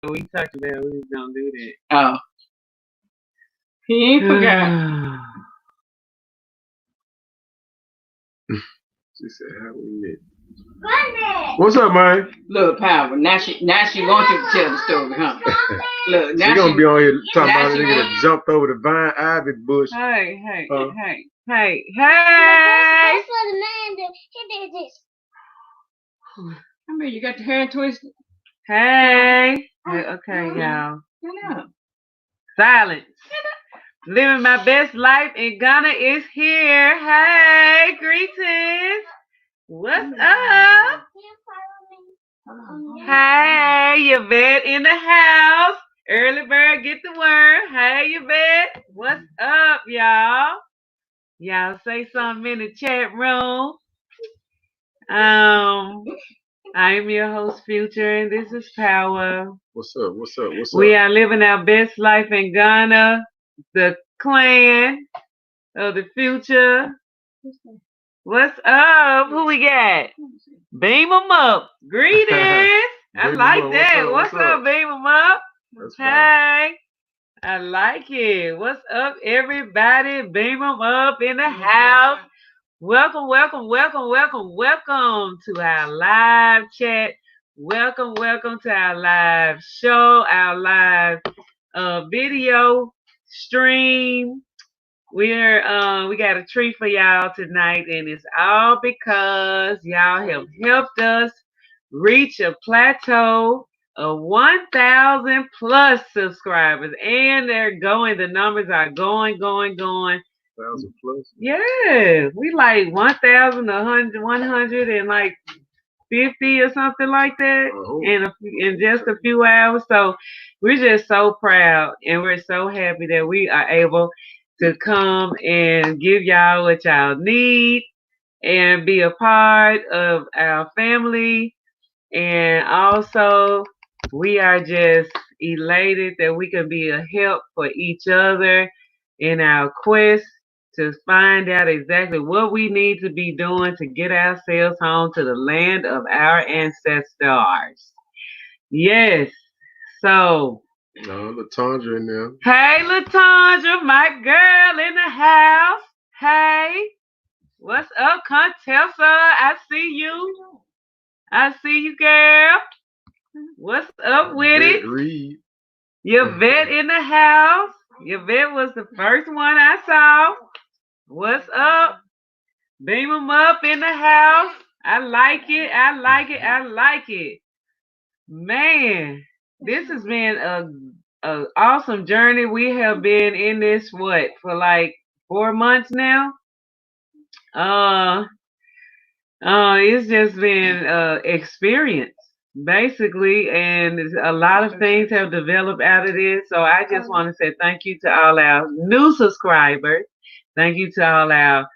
we talked about we was gonna do that. Oh, he ain't forgot. She said, "How we met?" What's up, man? Look, Power. Now she wants you to tell the story, huh? Look, now She gonna be on here talking now about a she nigga wants- that jumped over the vine ivy bush. Hey. That's for the man that he did this. I mean, you got your hair twisted. Hey. Okay, y'all. Shut up. Silence. Living my best life in Ghana is here. Hey, greetings. What's up? Hey, Yvette in the house. Early bird get the worm. Hey, Yvette. What's up, y'all? Y'all say something in the chat room. I'm your host, Future, and this is Power. What's up? What's up? What's up? We are living our best life in Ghana, the clan of the future. What's up? Who we got? Beam 'em up. Greetings. I Beam 'em like up. that. What's What's up? up, Beam 'em up? That's fine. Hey. I like it. What's up, everybody? Beam 'em up in the house. Welcome to our live chat. Welcome to our live show, our live video stream. We got a treat for y'all tonight, and it's all because y'all have helped us reach a plateau of 1,000 plus subscribers, and the numbers are going. 1,000 plus. Yeah, we like 1,100 and like 50 or something like that in just a few hours. So we're just so proud and we're so happy that we are able to come and give y'all what y'all need and be a part of our family. And also, we are just elated that we can be a help for each other in our quest to find out exactly what we need to be doing to get ourselves home to the land of our ancestors. Yes. So. No, Latondra in there. Hey, Latondra, my girl in the house. Hey. What's up, Contessa? I see you, girl. What's up with it? Reed. Yvette in the house. Yvette was the first one I saw. What's up? Beam 'em up in the house. I like it. Man, this has been a awesome journey. We have been in this for like 4 months now. It's just been experience basically, and a lot of things have developed out of this. So I just want to say thank you to all our new subscribers. Thank you to all our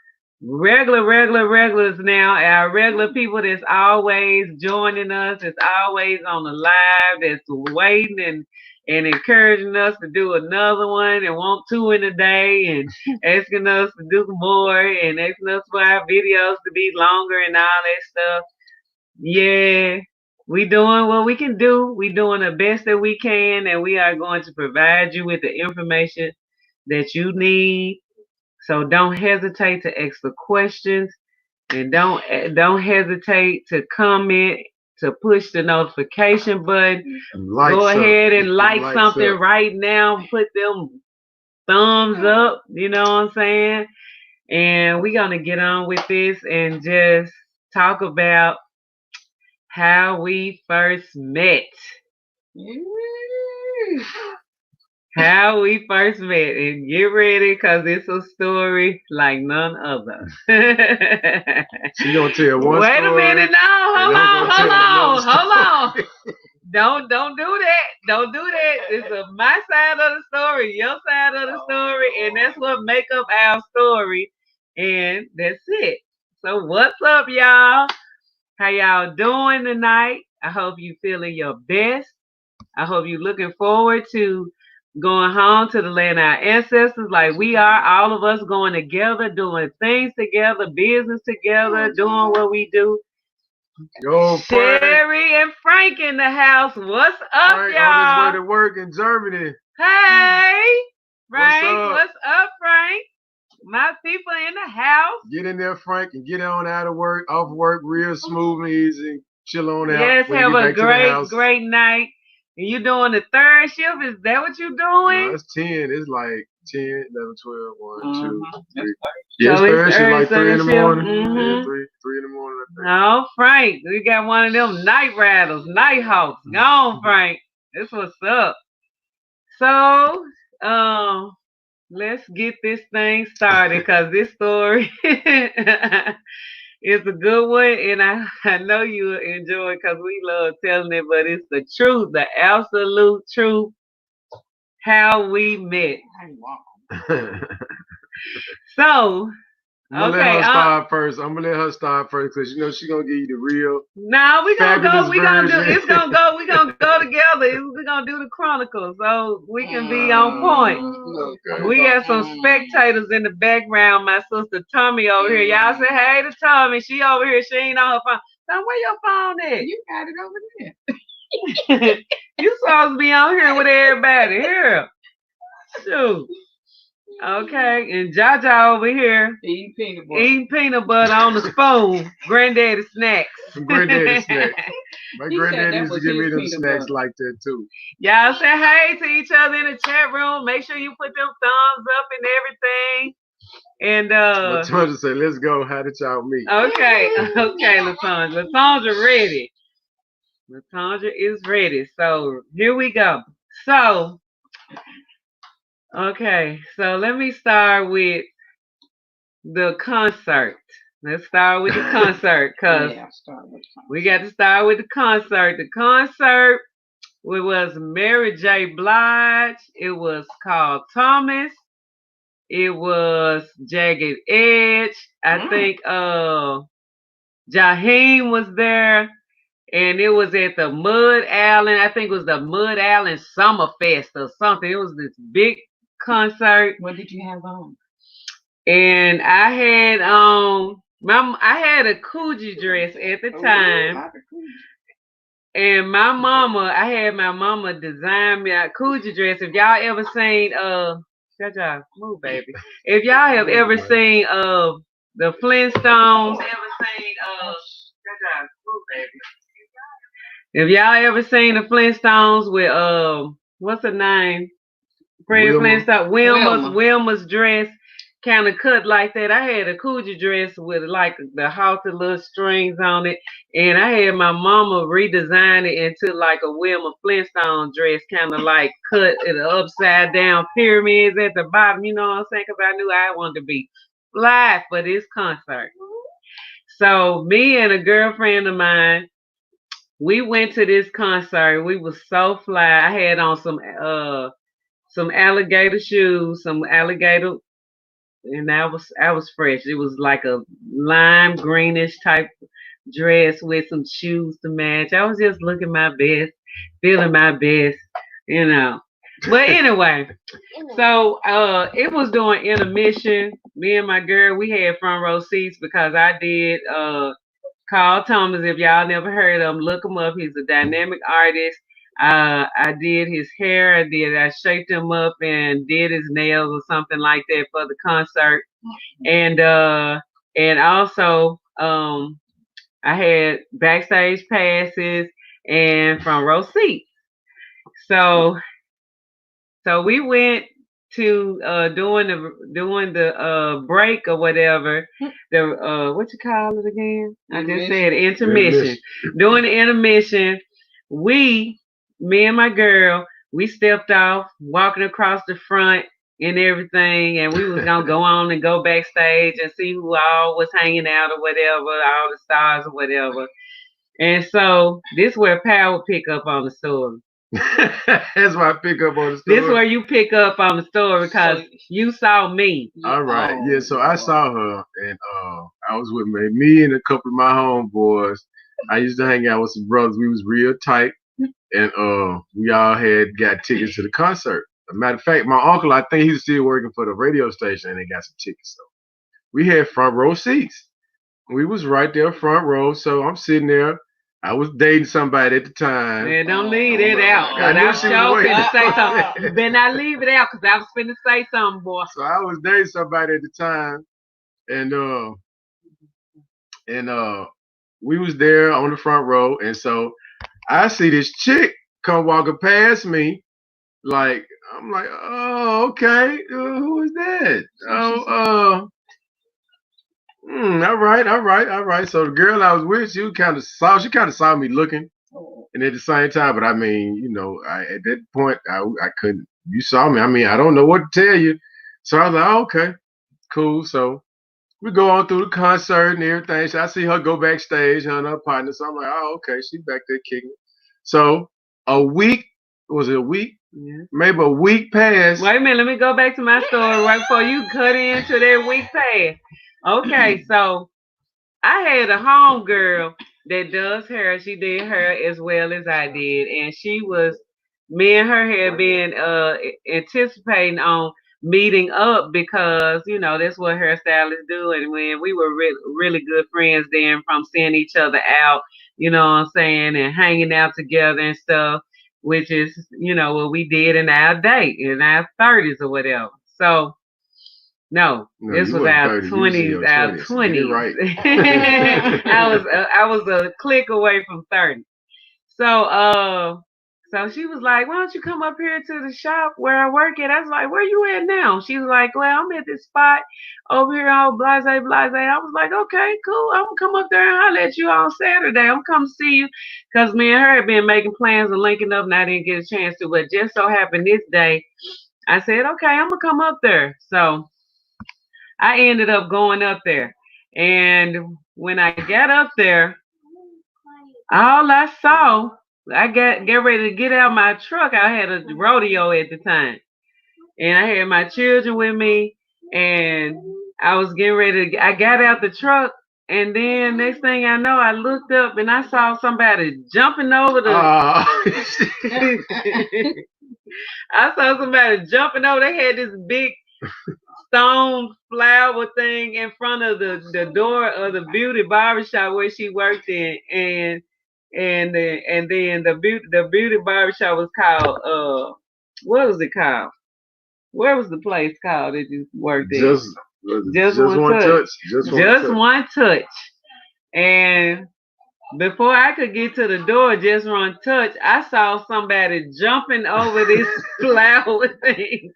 regulars now, our regular people that's always joining us, that's always on the live, that's waiting and encouraging us to do another one and want two in a day and asking us to do more and asking us for our videos to be longer and all that stuff. Yeah, we doing what we can do. We doing the best that we can, and we are going to provide you with the information that you need. So don't hesitate to ask the questions, and don't hesitate to comment, to push the notification button. Go ahead and like something right now. Put them thumbs up. You know what I'm saying? And we're gonna get on with this and just talk about how we first met. How we first met, and get ready because it's a story like none other. She gonna tell one Wait story. A minute, no, hold on. Don't do that. Don't do that. It's my side of the story, your side of the story, and that's what make up our story. And that's it. So what's up, y'all? How y'all doing tonight? I hope you feeling your best. I hope you looking forward to going home to the land of our ancestors like we are, all of us going together, doing things together, business together, doing what we do. Yo, Frank. Sherry and Frank in the house. What's up, Frank on his way y'all? to work in Germany. Hey, What's Frank. up? What's up, Frank? My people in the house. Get in there, Frank, and get on out of work, off work, real smooth and easy. Chill on out Yes, when you have get a back to the great, house. great night. And you doing the third shift? Is that what you No, doing? it's 10. It's like 10, 11, 12, 1, 2, Mm-hmm. 3. Yeah, it's So it's third shift, like 3 in the shift. morning. Yeah, Mm-hmm. 3 in the morning, I think. Oh, Frank, we got one of them night rattlers, night hawks. Go on, Frank. This what's up. So, let's get this thing started because this story is a good one, and I know you'll enjoy it because we love telling it, but it's the truth, the absolute truth, how we met. So, I'm gonna let okay, her start first. I'm gonna let her start first because you know she's gonna give you the real now we gonna fabulous go. We gonna do. version. It's gonna go. We gonna go together. We gonna do the chronicles, so we can be on point. Okay. We got some spectators in the background. My sister Tommy over here. Y'all say hey to Tommy. She over here. She ain't on her phone. Tom, where your phone at? You got it over there. You supposed to be on here with everybody. Here. Shoot. Okay. And Jaja over here Eating peanut butter on the spoon. Granddaddy snacks. Some granddaddy snacks. My He said granddaddy that used to was give me his them peanut snacks butter. like that too. Y'all say hey to each other in the chat room. Make sure you put them thumbs up and everything. And Latondra say, "Let's go." How did y'all meet? okay, Latondra. Latondra ready. Latondra is ready. So here we go. So okay, so let me start with the concert. Let's start with the concert because we got to start with the concert. The concert it was Mary J. Blige. It was called Thomas. It was Jagged Edge. I think Jaheim was there. And it was at the Mud Allen. I think it was the Mud Allen Summerfest or something. It was this big concert. What did you have on? And I had I had a Coogee dress at the time. And my mama, I had my mama design me a Coogee dress. If y'all ever seen Jaja, move baby. If y'all have ever seen the Flintstones, Jaja, move baby. If y'all ever seen the Flintstones with what's her name? Fred Flintstone, Wilma's dress kind of cut like that. I had a Coogee dress with like the halter little strings on it, and I had my mama redesign it into like a Wilma Flintstone dress, kind of like cut it upside down pyramids at the bottom. You know what I'm saying? Because I knew I wanted to be fly for this concert. So me and a girlfriend of mine, we went to this concert. We was so fly. I had on some alligator shoes, some alligator, and I was fresh. It was like a lime greenish type dress with some shoes to match. I was just looking my best, feeling my best, you know. But anyway, so it was during intermission. Me and my girl, we had front row seats because I did Carl Thomas. If y'all never heard of him, look him up. He's a dynamic artist. I did his hair. I shaped him up and did his nails or something like that for the concert. And also I had backstage passes and front row seats. So we went to doing the break or whatever. The what you call it again? I just said intermission. During the intermission, me and my girl, we stepped off, walking across the front and everything, and we was gonna go on and go backstage and see who all was hanging out or whatever, all the stars or whatever. And so this where Power pick up on the story. That's why I pick up on the story. This where you pick up on the story because you saw me. All right, yeah. So I saw her, and I was with me and a couple of my homeboys. I used to hang out with some brothers. We was real tight, and we all got tickets to the concert. As a matter of fact, my uncle, I think he was still working for the radio station, and they got some tickets. So we had front row seats. We was right there front row, so I'm sitting there. I was dating somebody at the time. Man, don't leave it out, I cause knew I'm she was sure waiting. finna say something. You better not leave it out, cause I was finna say something, boy. So I was dating somebody at the time, and we was there on the front row, and so I see this chick come walking past me. Like I'm like, oh, okay, who is that? Oh, all right, all right, all right. So the girl I was with, she kind of saw me looking, and at the same time, but I mean, at that point, I couldn't. You saw me. I mean, I don't know what to tell you. So I was like, oh, okay, cool. So we go on through the concert and everything. So I see her go backstage, her and her partner. So I'm like, oh, okay, she's back there kicking. So a week, was it a week? Yeah. Maybe a week passed. Wait a minute, let me go back to my story right before you cut into that week pass. Okay, so I had a home girl that does hair. She did hair as well as I did, and me and her had been anticipating on meeting up because that's what hairstylists do, and when we were really good friends then from seeing each other out, you know what I'm saying, and hanging out together and stuff, which is what we did in our date in our 30s or whatever. So no, No, this you was wasn't our 30. You was in twenties. your Our 20s. Get it 20s. right. I was a click away from 30. So so she was like, "Why don't you come up here to the shop where I work at?" I was like, "Where you at now?" She was like, "Well, I'm at this spot over here on Blase Blase." I was like, "Okay, cool. I'm gonna come up there and holler at you on Saturday. I'm gonna come see you." Cause me and her had been making plans of linking up, and I didn't get a chance to. But just so happened this day, I said, "Okay, I'm gonna come up there." So I ended up going up there. And when I got up there, all I saw, I get ready to get out my truck. I had a rodeo at the time. And I had my children with me. And I was getting ready I got out the truck. And then next thing I know, I looked up and I saw somebody jumping over the. Uh, I saw somebody jumping over. They had this big stone flower thing in front of the door of the beauty barbershop where she worked in, and then the beauty barbershop was called what was it called? Where was the place called that you worked in? just, Just just one one touch. touch. Just one Just touch. one touch. And before I could get to the door, just one touch, I saw somebody jumping over this flower thing.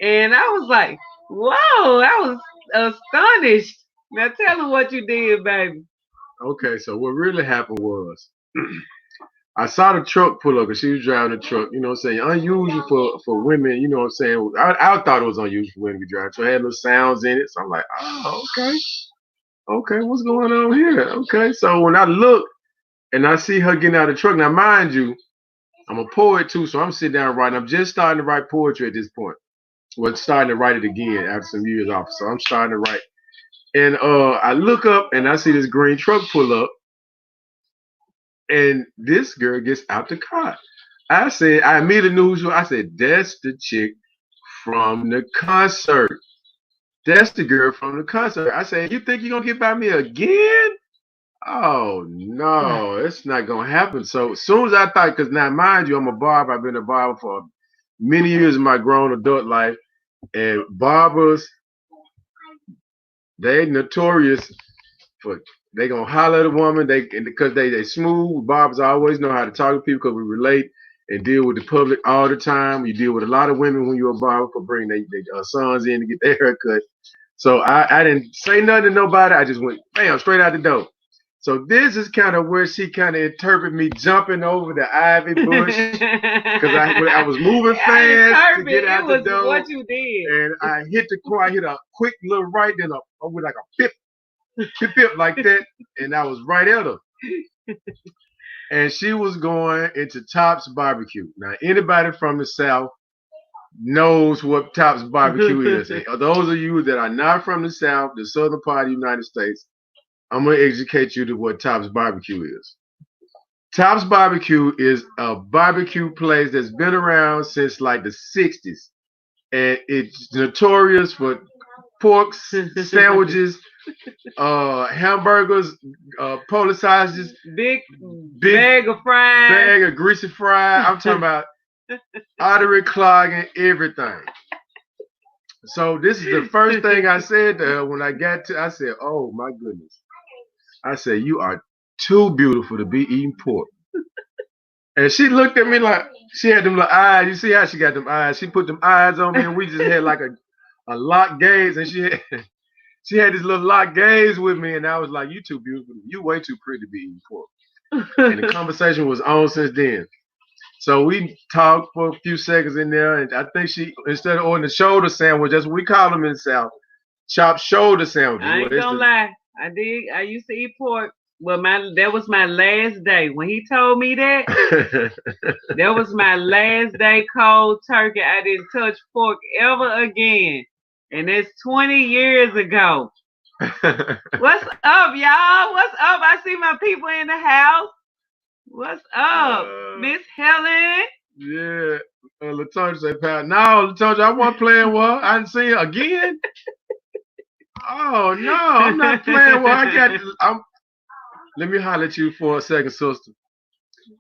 And I was like, whoa, I was astonished. Now tell them what you did, baby. Okay, so what really happened was I saw the truck pull up because she was driving the truck, you know what I'm saying? Unusual for women, you know what I'm saying? I thought it was unusual for women to drive. So it had no sounds in it. So I'm like, oh, okay. Okay, what's going on here? Okay. So when I look and I see her getting out of the truck, now mind you, I'm a poet too, so I'm sitting down writing. I'm just starting to write poetry at this point. Well, starting to write it again after some years off. So I'm starting to write. And I look up and I see this green truck pull up, and this girl gets out the car. I immediately knew who she was. I said, that's the chick from the concert. That's the girl from the concert. I said, you think you're gonna get by me again? Oh no, it's not gonna happen. So as soon as I thought, because now mind you, I'm a barber. I've been a barber for many years in my grown adult life, and barbers, they notorious for they gonna holler at a woman. And because they smooth. Barbers always know how to talk to people because we relate and deal with the public all the time. You deal with a lot of women when you're a barber for bringing their sons in to get their haircut. So I didn't say nothing to nobody. I just went bam straight out the door. So this is kind of where she kind of interpreted me jumping over the ivy bush because I was moving fast to get out the door, what you did. and I hit the corner. I hit a quick little right, then with like a pip, pip, pip like that, and I was right at her. And she was going into Tops Barbecue. Now, anybody from the South knows what Tops Barbecue is. And those of you that are not from the South, the southern part of the United States, I'm going to educate you to what Tops Barbecue is. Tops Barbecue is a barbecue place that's been around since like the 60s. And it's notorious for pork sandwiches hamburgers, Polish sausages, Big big bag of fries. bag of greasy fried. I'm talking about artery clogging everything. So this is the first thing I said to her when I got to. I said, "Oh my goodness." I said, "You are too beautiful to be eating pork." And she looked at me like she had them little eyes. You see how she got them eyes? She put them eyes on me, and we just had like a locked gaze. And she had this little locked gaze with me, and I was like, "You too beautiful. You way too pretty to be eating pork." And the conversation was on since then. So we talked for a few seconds in there, and I think she, instead of ordering the shoulder sandwich, that's what we call them in the South, chopped shoulder sandwiches. I Well, ain't it's gonna lie. I did. I used to eat pork. Well, that was my last day. When he told me that, the that was my last day cold turkey. I didn't touch pork ever again. And it's 20 years ago. What's up, y'all? What's up? I see my people in the house. What's up? Miss Helen? yeah. Latonya said, "Pat, no, Latonya, I wasn't playing well. I didn't see her again. Oh no, I'm not playing well. Let me holler at you for a second, sister.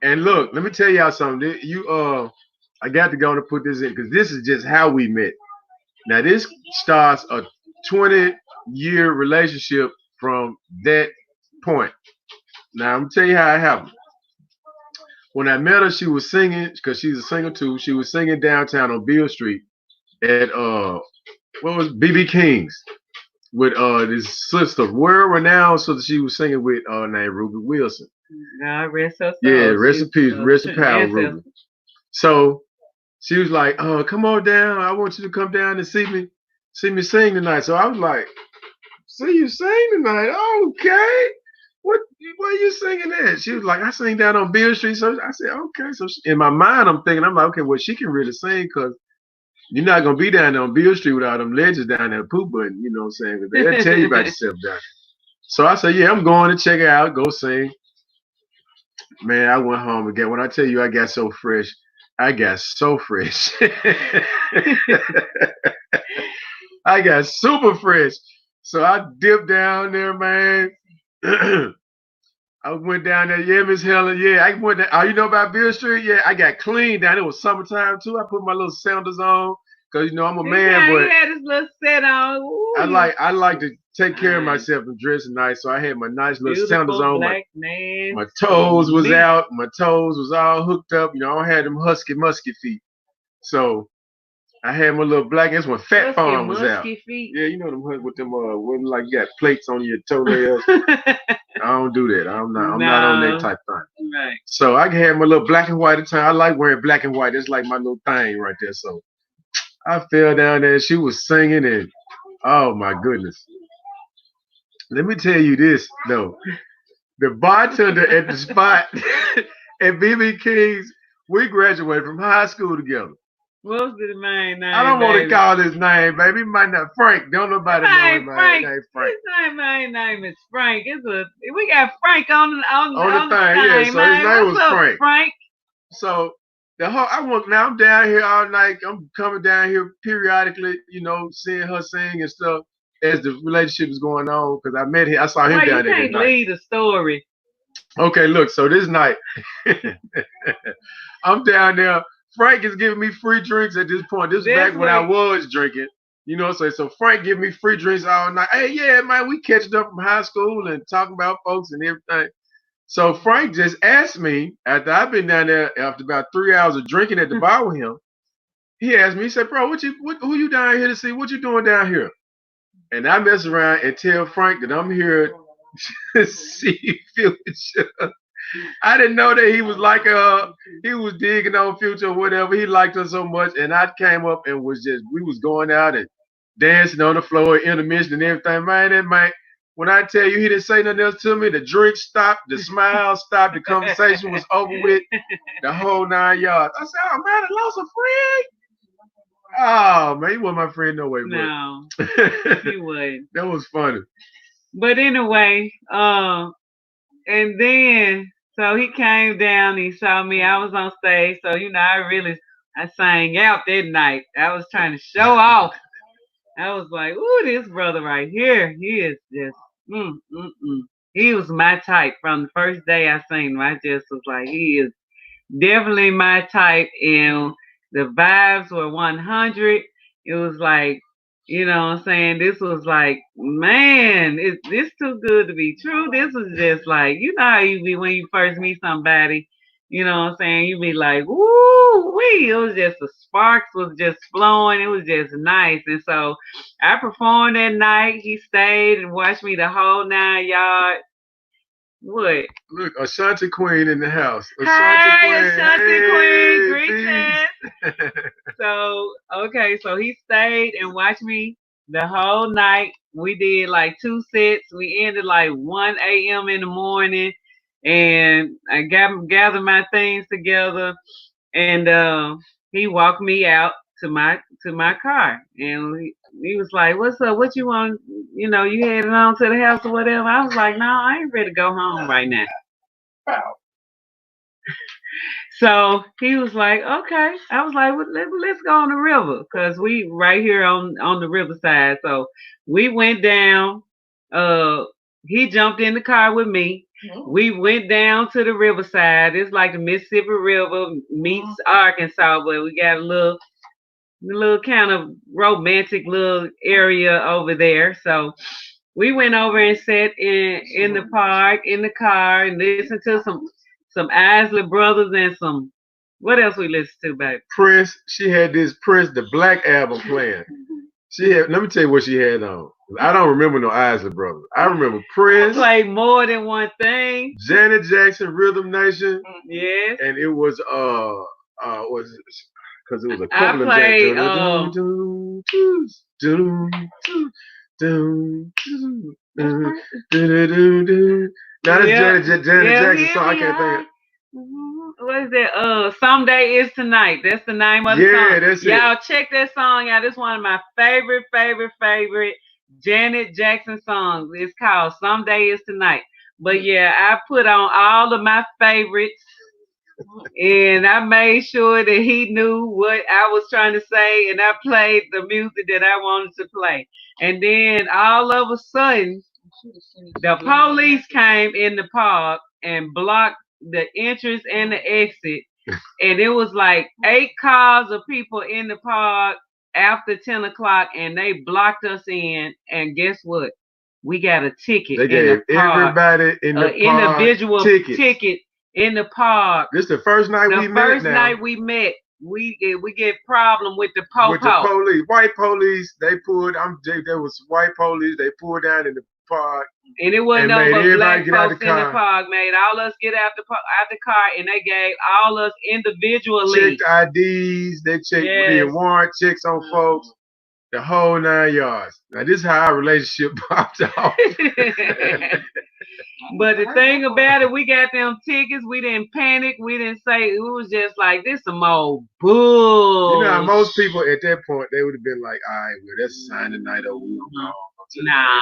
And look, let me tell y'all something. I got to go and put this in because this is just how we met. Now this starts a 20-year relationship from that point. Now I'm gonna tell you how it happened. When I met her, she was singing because she's a singer too. She was singing downtown on Beale Street at what was BB King's with this sister, world renowned sister. She was singing with named Ruby Wilson. God rest her soul. Yeah, rest in peace, rest in power, Ruby. So she was like, "Oh, come on down. I want you to come down and see me sing tonight." So I was like, "See you sing tonight? Okay. What are you singing at?" She was like, "I sing down on Beale Street." So I said, "Okay." So in my mind, I'm like, "Okay, well, she can really sing because you're not gonna be down there on Beale Street without them legends down there, Pooh Button. You know what I'm saying? 'Cause they'll tell you about yourself down there." So I said, "Yeah, I'm going to check it out, go sing." Man, I went home again. When I tell you I got so fresh, I got so fresh. I got super fresh. So I dipped down there, man. I went down there, yeah, Miss Helen, yeah. I went down, oh, you know about Beale Street? Yeah, I got clean down. It was summertime too. I put my little sandals on because you know I'm a man, but he had his little set on. Ooh, I like to take care of myself and dress nice. So I had my nice little sandals on. My toes was out. My toes was all hooked up. You know, I had them musky feet. So I had my little black. That's when Fat Farm was out. Feet. Yeah, you know them with them when like you got plates on your toenails. I don't do that. I'm not on that type thing. Right. So I had my little black and white at the time. I like wearing black and white. That's like my little thing right there. So I fell down there and she was singing and oh my goodness. Let me tell you this though. The bartender at the spot at BB King's, we graduated from high school together. What's his main name? I don't want to call his name, baby. He might not Frank. Don't nobody know him. Frank. His name is Frank. We got Frank on the thing. Yeah, so man. his name was Frank. Frank. So I'm down here all night. I'm coming down here periodically, you know, seeing her sing and stuff as the relationship is going on. Because I met him, I saw him down there. You can't leave the story. Okay, look. So this night, I'm down there. Frank is giving me free drinks at this point. This is back when I was drinking. You know, so Frank giving me free drinks all night. Hey, yeah, man, we catching up from high school and talking about folks and everything. So Frank just asked me, after I've been down there after about 3 hours of drinking at the bar with him, he asked me, he said, "Bro, who you down here to see? What you doing down here?" And I mess around and tell Frank that I'm here to see Future. I didn't know that he was like he was digging on Future or whatever. He liked her so much, and I came up and we was going out and dancing on the floor, intermission and everything. Man, when I tell you he didn't say nothing else to me, the drink stopped, the smile stopped, the conversation was over with, the whole 9 yards. I said, "Oh man, I lost a friend." Oh man, he wasn't my friend no way. No, he wasn't. That was funny. But anyway, and then so he came down, he saw me, I was on stage, so you know I sang out that night. I was trying to show off. I was like, ooh, this brother right here, he is just, mm, mm, mm. He was my type from the first day I seen him. I just was like, he is definitely my type, and the vibes were 100. It was like, you know what I'm saying? This was like, man, this too good to be true. This was just like, you know how you be when you first meet somebody, you know what I'm saying? You be like, woo wee. It was just the sparks was just flowing. It was just nice. And so I performed that night. He stayed and watched me the whole 9 yards. What? Look, Ashanti Queen in the house. Ashanti Hey, Queen. Ashanti Queen, Hey, greetings. peace. So, okay, so he stayed and watched me the whole night. We did like 2 sets. We ended like 1 a.m. in the morning, and I gathered my things together, and he walked me out to my car, and he was like, "What's up? What you want? You know, you heading on to the house or whatever?" I was like, "No, I ain't ready to go home right now." So he was like, okay. I was like, well, let's go on the river because we right here on the riverside. So we went down. Uh, he jumped in the car with me. We went down to the riverside. It's like the Mississippi River meets Arkansas, but we got a little kind of romantic little area over there. So we went over and sat in the park in the car and listened to some Isley Brothers and some what else we listened to, baby? Prince, she had this Prince, the Black album playing. She had, let me tell you what she had on. I don't remember no Isley Brothers. I remember Prince, Played More Than One Thing. Janet Jackson, Rhythm Nation, Yes. and it was was because it was a I couple of played now that's yeah, Janet yeah, Jackson here song. I we can't think are. of. What is that? Someday is tonight. That's the name of the Yeah, song. that's it. Y'all check that song out. It's one of my favorite Janet Jackson songs. It's called Someday is Tonight. But yeah, I put on all of my favorites and I made sure that he knew what I was trying to say and I played the music that I wanted to play. And then all of a sudden the police came in the park and blocked the entrance and the exit. And it was like 8 cars of people in the park after 10 o'clock, and they blocked us in. And guess what? We got a ticket They in the gave park, everybody in the park individual tickets. ticket in the park. This the first night The we met first now. night we met, we get problem with the With the po-po. police, white police, they pulled. There was white police. They pulled down in the park And it wasn't and no made but everybody black get out the folks in the car. park, made all us get out the car, and they gave all us individually. Checked IDs. They checked the Yes. warrant checks on folks. The whole 9 yards. Now this is how our relationship popped off. But the thing about it, we got them tickets. We didn't panic. We didn't say it was just like this some old bull. You know, how most people at that point they would have been like, "All right, well, that's a sign tonight. Oh, we gonna go." Nah.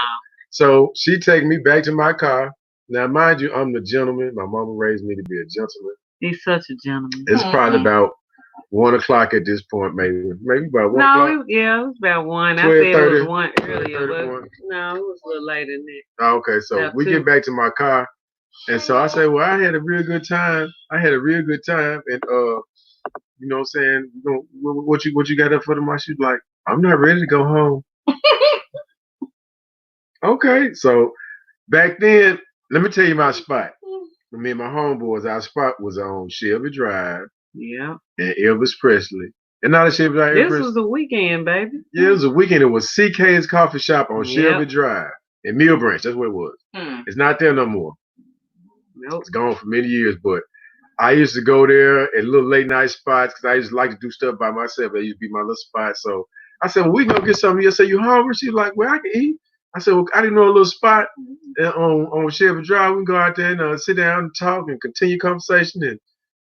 So she take me back to my car. Now, mind you, I'm the gentleman. My mama raised me to be a gentleman. He's such a gentleman. It's probably about 1 o'clock at this point, maybe about 1 o'clock. No, yeah, it was about 1. I 12, said it 30, was 1 earlier, 30, but no, it was a little later than that. Oh, okay, so About we 2. get back to my car, and so I say, well, I had a real good time. And you know what I'm saying? What you got up for tomorrow? She's like, I'm not ready to go home. Okay, so back then, let me tell you my spot. Me and my homeboys, our spot was on Shelby Drive. Yeah. And Elvis Presley. And not a Shelby Drive. This was a weekend, baby. Yeah, it was a weekend. It was CK's Coffee Shop on Shelby Yep. Drive in Mill Branch. That's what it was. It's not there no more. Nope. It's gone for many years, but I used to go there at little late night spots because I used to like to do stuff by myself. That used to be my little spot. So I said, well, we can go get something. I said, you hungry? She's like, well, I can eat. I said, well, I didn't know a little spot on Shelby Drive. We can go out there and sit down and talk and continue conversation and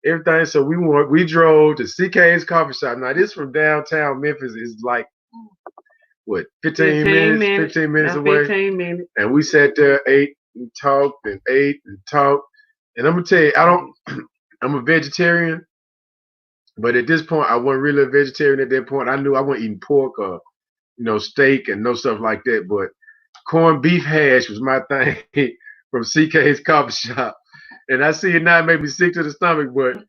everything. So we drove to CK's Coffee Shop. Now this from downtown Memphis is like what 15 minutes 15 minutes away. 15 minutes. And we sat there, ate and talked and ate and talked. And I'm gonna tell you, I'm a vegetarian, but at this point I wasn't really a vegetarian at that point. I knew I wasn't eating pork or steak and no stuff like that. But corned beef hash was my thing from CK's coffee shop. And I see it now, it made me sick to the stomach, but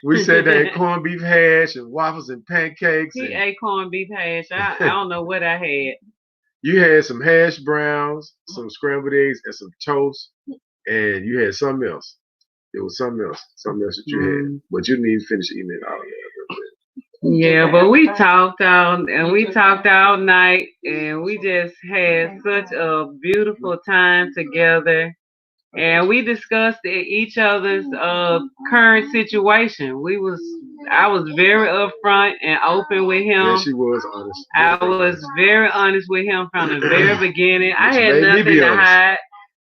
we said that corned beef hash and waffles and pancakes. He And ate corned beef hash. I don't know what I had. you had some hash browns, some scrambled eggs, and some toast, and you had something else. It was something else that you had. Mm. But you didn't even finish eating it all. Yeah, but we talked all night, and we just had such a beautiful time together. And we discussed each other's current situation. I was very upfront and open with Yeah, him. she was honest. I was very honest with him from the very beginning. I Which had made me nothing be to honest. hide,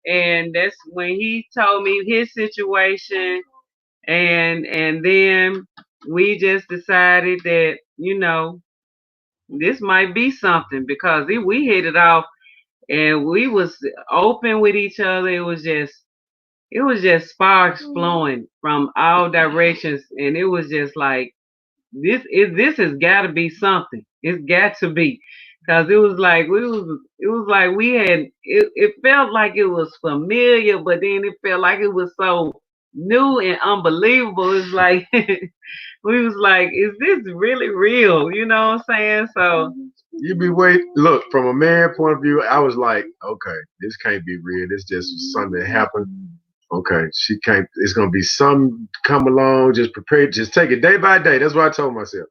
and that's when he told me his situation, and then we just decided that this might be something because we hit it off, and we was open with each other. It was just sparks flowing from all directions, and it was just like this has got to be something. It's got to be, because it was like we had it felt like it was familiar, but then it felt like it was so new and unbelievable. It's like we was like, is this really real? You know what I'm saying? So You be wait. Look, from a man point of view, I was like, okay, this can't be real. This just something that happened. Okay, she can't. It's gonna be some come along. Just prepare. Just take it day by day. That's what I told myself.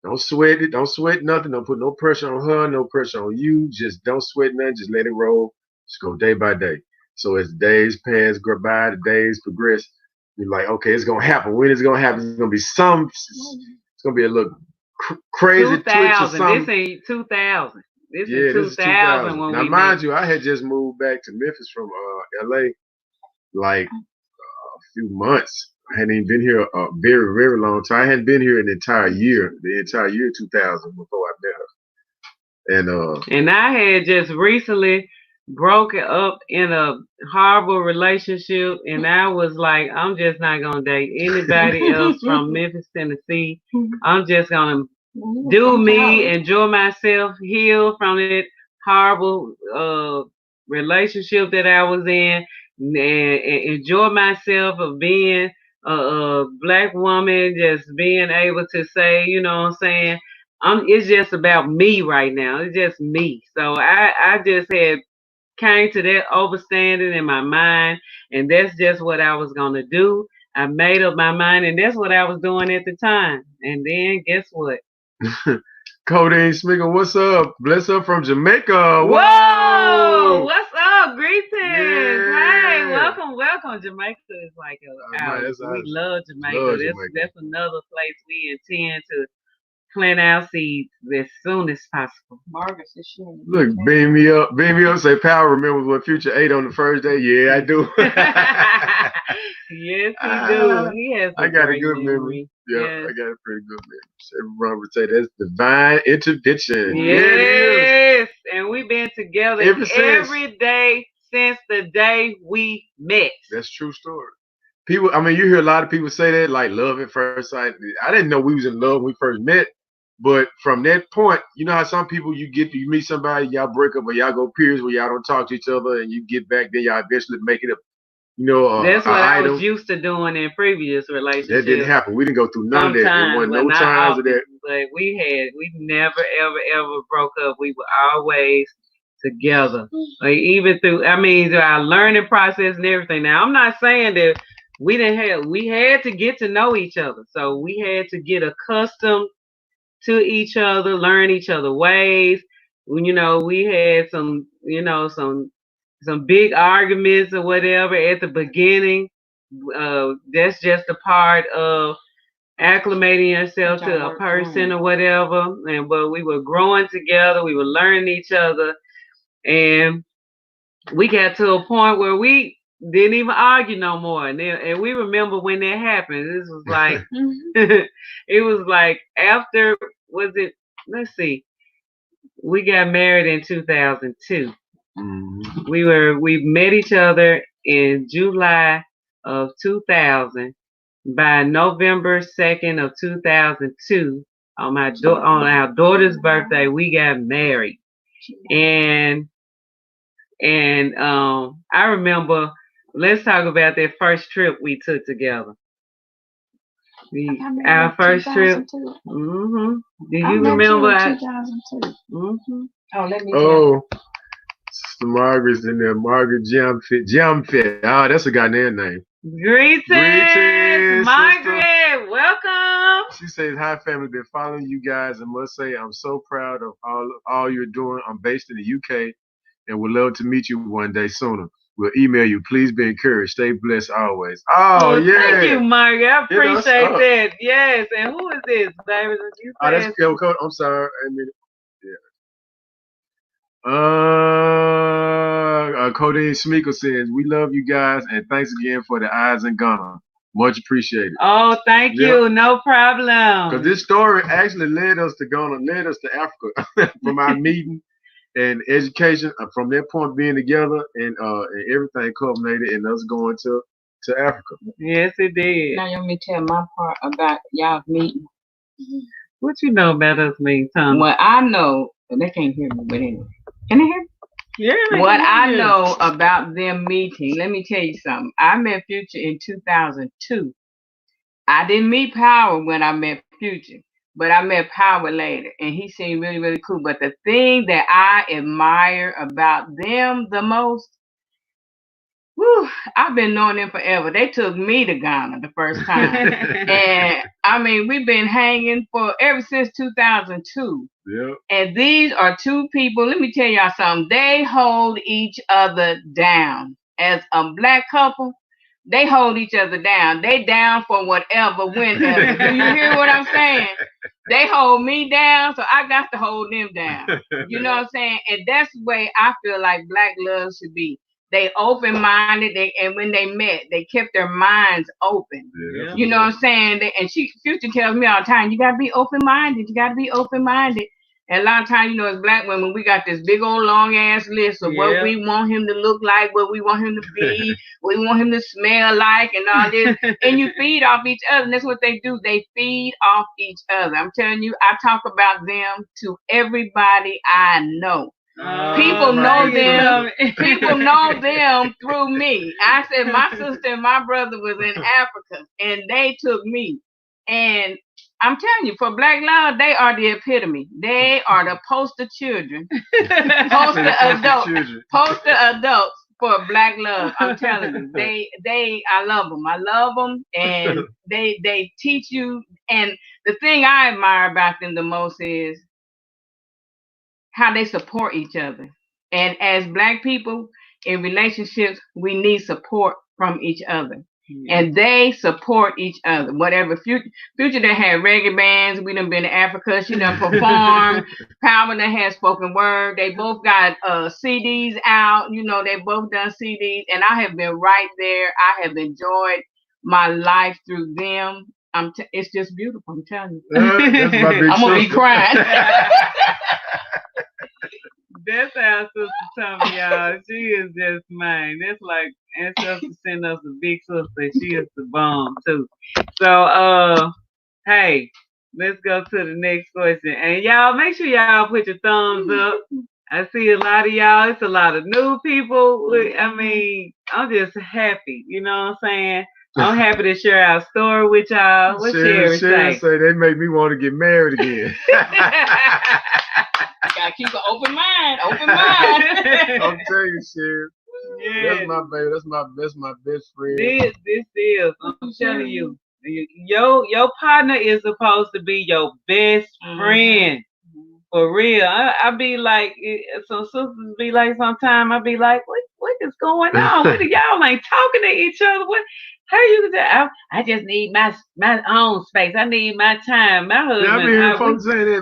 Don't sweat it. Don't sweat nothing. Don't put no pressure on her. No pressure on you. Just don't sweat nothing. Just let it roll. Just go day by day. So as days pass go by, the days progress. You're like, okay, it's gonna happen. When it's gonna happen? It's gonna be some. It's gonna be a little crazy twitch or 2000. This something. ain't 2000. This is Yeah, this is 2000 2000. when Now, we met. mind you, I had just moved back to Memphis from LA like a few months. I hadn't even been here a very, very long time. I hadn't been here an entire year, the entire year 2000 before I met her. And And I had just recently broken up in a horrible relationship, and I was like, I'm just not gonna date anybody else from Memphis, Tennessee. I'm just gonna do me, enjoy myself, heal from that horrible relationship that I was in, and enjoy myself of being a black woman, just being able to say, you know what I'm saying. It's just about me right now. It's just me. So I just had came to that overstanding in my mind, and that's just what I was gonna do. I made up my mind, and that's what I was doing at the time. And then guess what? Codeine Smiggle, what's up? Bless up from Jamaica. Whoa! Whoa! What's up? Greetings. Hey, Yeah. welcome. Jamaica is like Man, that's we awesome. love Jamaica. Love That's Jamaica. another place we intend to plant our seeds as soon as possible. Margaret said she ain't Look, beam me up. Beam me up. Say, Power remembers what Future ate on the first day. Yeah, I do. Yes, he do. He has a I got a great good memory. memory. Yeah, Yes. I got a pretty good memory. So everyone would say that's divine intervention. Yeah, it is. Yes, and we've been together Ever since. every day since the day we met. That's a true story. People, I mean, you hear a lot of people say that, like love at first sight. I didn't know we was in love when we first met, but from that point, you know how some people you meet somebody, y'all break up, or y'all go periods where y'all don't talk to each other, and you get back, then y'all eventually make it That's a what I was item. used to doing in previous That didn't relationships. happen. We didn't go through none of that. It Sometimes, wasn't but no not times of often. that. But we never ever broke up. We were always together. Like even through our learning process and everything. Now I'm not saying that we had to get to know each other. So we had to get accustomed to each other, learn each other ways. We had some big arguments or whatever at the beginning. That's just a part of acclimating yourself to a person or whatever. But we were growing together, we were learning each other, and we got to a point where we didn't even argue no more. And we remember when that happened. This was like it was like after was it? Let's see. We got married in 2002. Mm-hmm. We met each other in July of 2000. By November 2nd of 2002, on our daughter's birthday, we got married. and I remember. Let's talk about that first trip we took together. Our first trip. Do you remember? 2002. Oh, let me. Oh, Sister Margaret's in there. Margaret Jamfit. Oh, that's a Ghanaian name. Greetings, Margaret. Sister. Welcome. She says, "Hi, family. Been following you guys, and must say I'm so proud of all you're doing. I'm based in the UK, and would love to meet you one day sooner. We'll email you. Please be encouraged. Stay blessed always." Oh yeah. Thank you, Margaret. I appreciate that. Yes. And who is this, baby? That's I'm sorry. I mean, Codeine Smeekle says, "We love you guys and thanks again for the eyes in Ghana. Much appreciated." Oh, thank you. No problem. Because this story actually led us to Ghana, led us to Africa from our meeting and education. From that point being together and everything culminated in us going to Africa. Yes, it did. Now let me tell my part about y'all meeting. What you know about us meeting, Tom? Well, I know they can't hear me, but anyway. Can they hear me? Yeah. What I know about them meeting, let me tell you something. I met Future in 2002. I didn't meet Power when I met Future, but I met Power later, and he seemed really, really cool. But the thing that I admire about them the most, I've been knowing them forever. They took me to Ghana the first time. And I mean, we've been hanging for ever since 2002. Yeah. And these are two people, let me tell y'all something. They hold each other down. As a black couple, they hold each other down. They down for whatever, whenever. Do you hear what I'm saying? They hold me down, so I got to hold them down. You know what I'm saying? And that's the way I feel like black love should be. They open-minded, and when they met, they kept their minds open. Yeah, you know what I'm saying? Future tells me all the time, you got to be open-minded. You got to be open-minded. And a lot of times, as black women, we got this big old long-ass list of what we want him to look like, what we want him to be, what we want him to smell like, and all this. And you feed off each other, and that's what they do. They feed off each other. I'm telling you, I talk about them to everybody I know. People know them. People know them through me. I said my sister and my brother was in Africa, and they took me. And I'm telling you, for black love, they are the epitome. They are the poster children, poster adults for black love. I'm telling you, I love them. I love them, and they teach you. And the thing I admire about them the most is how they support each other. And as black people in relationships, we need support from each other. And they support each other. Whatever. Future that had reggae bands. We done been to Africa. She done performed. Power that had spoken word. They both got CDs out. They both done CDs. And I have been right there. I have enjoyed my life through them. It's just beautiful. I'm telling you. That's my big I'm going to be crying. That's our sister Tommy, y'all. She is just mine. That's like ancestors send us a big sister. She is the bomb too. So hey, let's go to the next question. And y'all make sure y'all put your thumbs up. I see a lot of y'all. It's a lot of new people. I mean, I'm just happy. You know what I'm saying? I'm happy to share our story with y'all. What Sherry say? They make me want to get married again. Gotta keep an open mind. Open mind. I'm telling you, Sherry. Yeah. That's my baby. That's my best friend. This is. I'm telling you. Your partner is supposed to be your best friend. For real. I be like, some sisters be like, sometimes I be like, what is going on? What are y'all ain't talking to each other? How you do? I just need my own space. I need my time. My husband.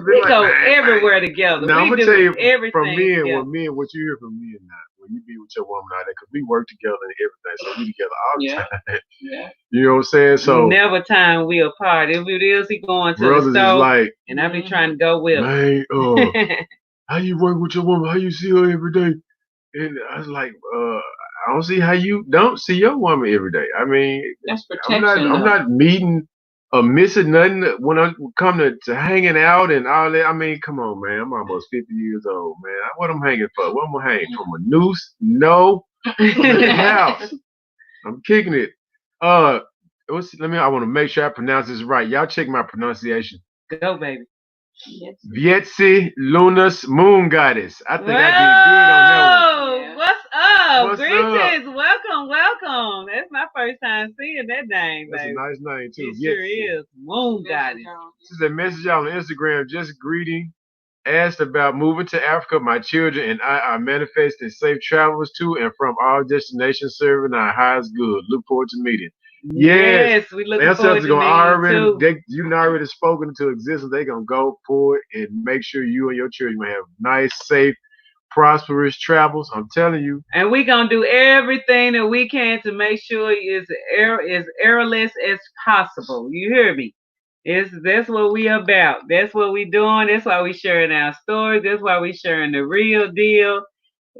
We go everywhere together. Now, I'm gonna tell you, everything from what you hear from me and not when you be with your woman out there, because we work together and everything, so we together all the time. Yeah. You know what I'm saying? So never time we apart. If it is, he going to brothers the store, is like, and I be trying to go with him. Man, how you work with your woman? How you see her every day? And I was like, I don't see how you don't see your woman every day. I mean, that's protection. I'm not meeting missing nothing when I come to hanging out and all that. I mean, come on, man. I'm almost 50 years old, man. What I'm hanging for? What am I hanging from? A noose? No. I'm in the house. I'm kicking it. Uh, let me. I want to make sure I pronounce this right. Y'all check my pronunciation. Go, baby. Vietzi Lunas Moon Goddess. I think I did good on that one. Oh, what's up? What's Greetings. up? Welcome, welcome. That's my first time seeing that name, That's a baby. nice name too. It sure is. Moon Goddess. She said, message on Instagram, just greeting. Asked about moving to Africa. My children and I are manifesting safe travels to and from all destinations, serving our highest good. Look forward to meeting. Yes, we looking forward to meeting you too. You already spoken into existence. They gonna go for it and make sure you and your children gonna have nice, safe, prosperous travels. I'm telling you. And we gonna do everything that we can to make sure it's as errorless as possible. You hear me? That's what we about. That's what we doing. That's why we sharing our stories. That's why we sharing the real deal.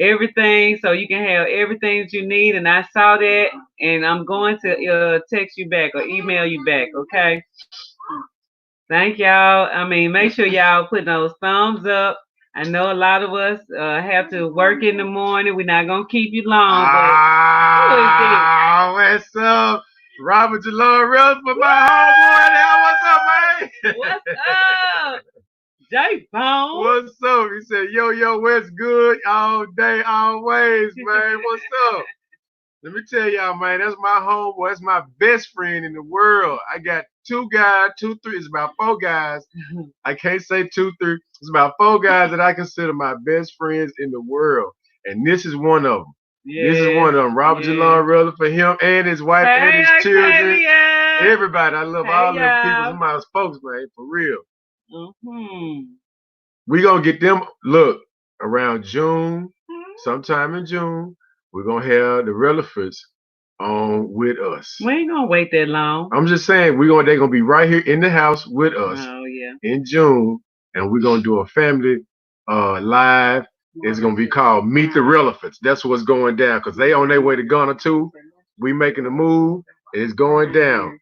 Everything so you can have everything that you need. And I saw that, and I'm going to text you back or email you back. Okay. Thank y'all. I mean, make sure y'all put those thumbs up. I know a lot of us have to work in the morning. We're not gonna keep you long, but what's up? Robert Jalon Rose for my homeboy now. What's up, man? What's up? J Bone. What's up? He said, yo, what's good? All day, always, man. What's up? Let me tell y'all, man, that's my homeboy. That's my best friend in the world. I got two guys, three. It's about four guys. I can't say 2, 3. It's about four guys that I consider my best friends in the world. And this is one of them. Yeah. This is one of them. Robert Jalon Rutherford for him and his wife and his children. Everybody. I love all them people. Some of my folks, man, for real. Mm-hmm. We gonna get them, look, around June, sometime in June. We're gonna have the Relatives on with us. We ain't gonna wait that long. I'm just saying they're gonna be right here in the house with us in June, and we're gonna do a family live. It's gonna be called Meet the Relatives. That's what's going down because they on their way to Ghana too. We making a move, and it's going down.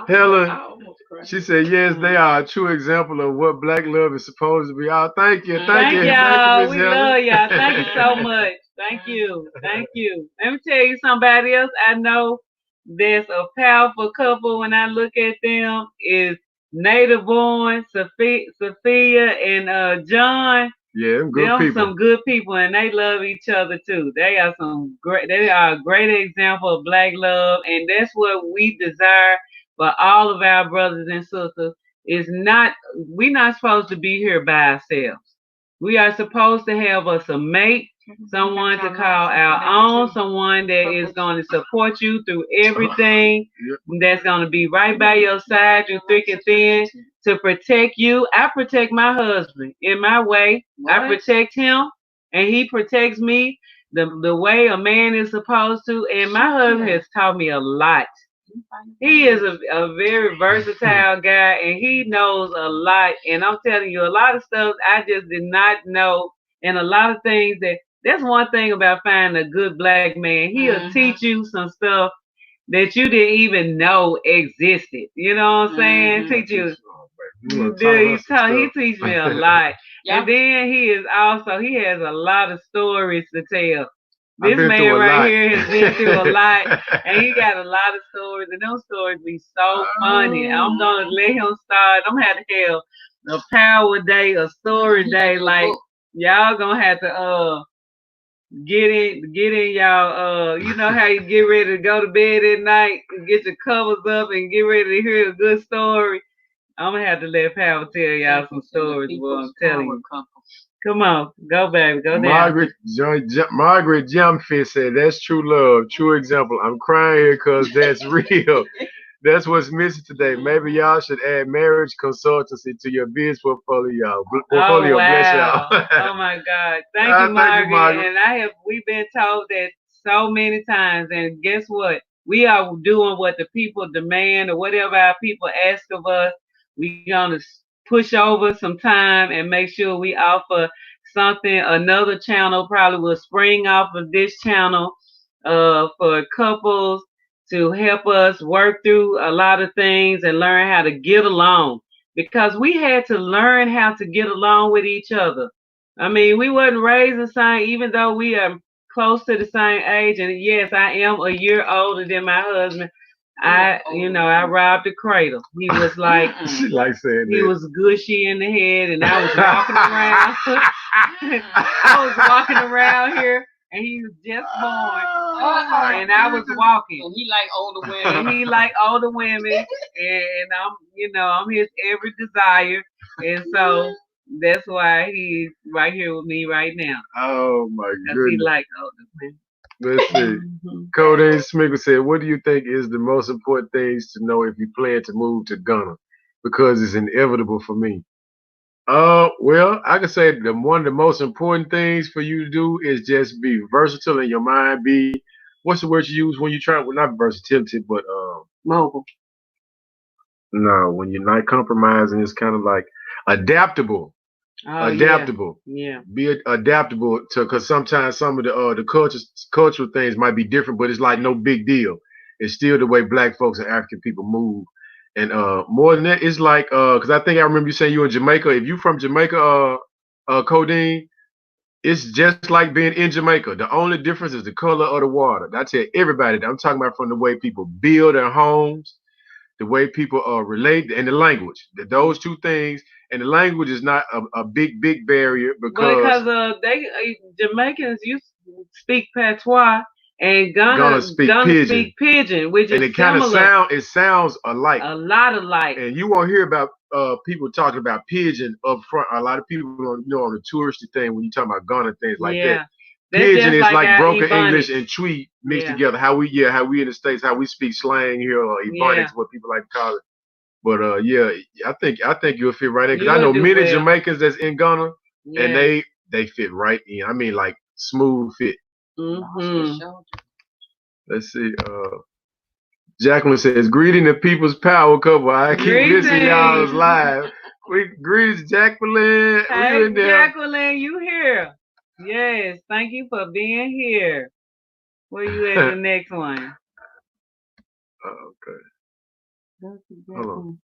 Helen, she said, yes, they are a true example of what black love is supposed to be. Oh, thank you. Thank y'all. We love y'all. Thank you so much. Thank you. Thank you. Let me tell you somebody else I know that's a powerful couple when I look at them is native born Sophia and John. Yeah, good people. Some good people, and they love each other too. They are a great example of black love, and that's what we desire for all of our brothers and sisters. We're not supposed to be here by ourselves. We are supposed to have us a mate, someone to call our own, someone that is going to support you through everything, that's going to be right by your side through thick and thin to protect you. I protect my husband in my way. I protect him, and he protects me the way a man is supposed to. And my husband has taught me a lot. He is a very versatile guy, and he knows a lot. And I'm telling you, a lot of stuff I just did not know, and a lot of things that's one thing about finding a good black man. He'll teach you some stuff that you didn't even know existed. You know what I'm saying? Teach you. He teaches me a lot. And then he has a lot of stories to tell. This man right here has been through a lot, and he got a lot of stories, and those stories be so funny. I'm gonna let him start. I'm gonna have to have a power day, a story day. Like y'all gonna have to get in y'all. You know how you get ready to go to bed at night, and get your covers up, and get ready to hear a good story. I'm gonna have to let Power tell y'all some stories. Boy, I'm telling you. Come on, go baby, go down. Margaret Jumpfist said, that's true love, true example. I'm crying here because that's real. That's what's missing today. Maybe y'all should add marriage consultancy to your biz portfolio. Oh, wow. Bless y'all. Oh my God. Thank you, Margaret. And we've been told that so many times. And guess what? We are doing what the people demand or whatever our people ask of us. We're gonna push over some time and make sure we offer something. Another channel probably will spring off of this channel for couples to help us work through a lot of things and learn how to get along because we had to learn how to get along with each other. I mean, we wasn't raised the same, even though we are close to the same age. And yes, I am a year older than my husband. I robbed the cradle. He was like, she like saying he that. was gushy in the head, and I was walking around. I was walking around here, and he was just born, and I was walking. And he like older women. And he like older women, and I'm his every desire, and so that's why he's right here with me right now. Oh my Cause he goodness. like older women. Let's see. Codeine Smiggle said, "What do you think is the most important things to know if you plan to move to Ghana? Because it's inevitable for me." Well, I can say one of the most important things for you to do is just be versatile in your mind. Be what's the word you use when you try? Well, not versatility, but Mobile. no, when you're not compromising, it's kind of like adaptable. Oh, Adaptable. Yeah. Be adaptable to because sometimes some of the cultural things might be different, but it's like no big deal. It's still the way Black folks and African people move. And more than that, it's like because I think I remember you saying you in Jamaica. If you from Jamaica, Codeine, it's just like being in Jamaica. The only difference is the color of the water. I tell everybody that I'm talking about from the way people build their homes, the way people relate, and the language. Those two things, and the language is not a big barrier because they Jamaicans you speak patois and Gonna speak pidgin, speak pidgin, which and is it kind of sounds alike. a lot alike. And you won't hear about people talking about pidgin up front. A lot of people on the touristy thing when you talk about Ghana things like that. Pidgin is like broken English and Tweet mixed together. How we in the States, how we speak slang here, or Ebonics, what people like to call it. But I think you'll fit right in because I know many Jamaicans that's in Ghana, and they fit right in. I mean, like smooth fit. Let's see. Jacqueline says, "Greeting the People's Power couple. I keep missing y'all's live. Greetings, Jacqueline. Hey, Jacqueline, you here? Yes, thank you for being here. Where you at the next one? Okay. Hold on.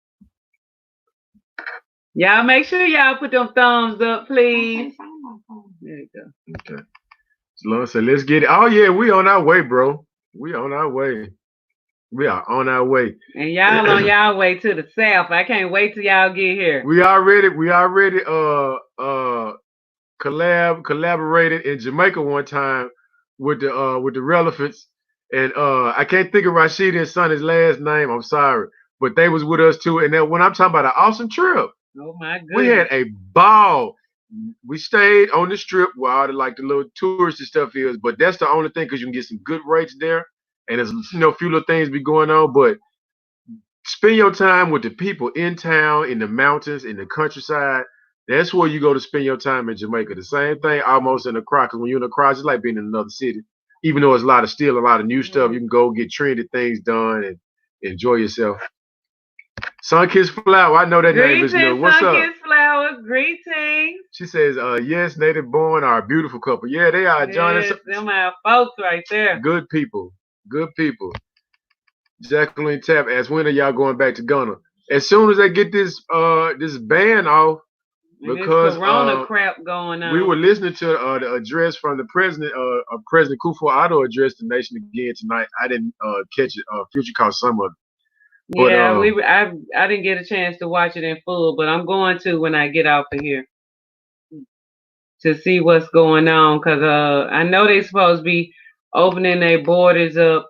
Y'all make sure y'all put them thumbs up, please. There you go. Okay. Sloan said, "Let's get it." Oh yeah, we on our way, bro. We on our way. We are on our way. And y'all on y'all way to the south. I can't wait till y'all get here. We already collaborated in Jamaica one time with the Relevance. And I can't think of Rashid and Sonny's last name. I'm sorry. But they was with us too. And then when I'm talking about an awesome trip. Oh my goodness. We had a ball. We stayed on the strip where all the little touristy stuff is, but that's the only thing because you can get some good rates there. And there's a few little things be going on, but spend your time with the people in town, in the mountains, in the countryside. That's where you go to spend your time in Jamaica. The same thing almost in Accra, because when you're in Accra, it's like being in another city. Even though it's a lot of new stuff, you can go get trendy things done and enjoy yourself. Sunkissed Flower, I know that name is new. What's up? Sunkissed Flower, greetings. She says, yes, native born are a beautiful couple. Yeah, they are, John. Yes, them are folks right there. Good people. Good people. Jacqueline Tapp asks, when are y'all going back to Ghana? As soon as they get this ban off, because Corona crap going on. We were listening to the address from the president, President Kufuor addressed the nation again tonight. I didn't catch it. Future caught some of it. But, I didn't get a chance to watch it in full, but I'm going to when I get off of here to see what's going on because I know they're supposed to be opening their borders up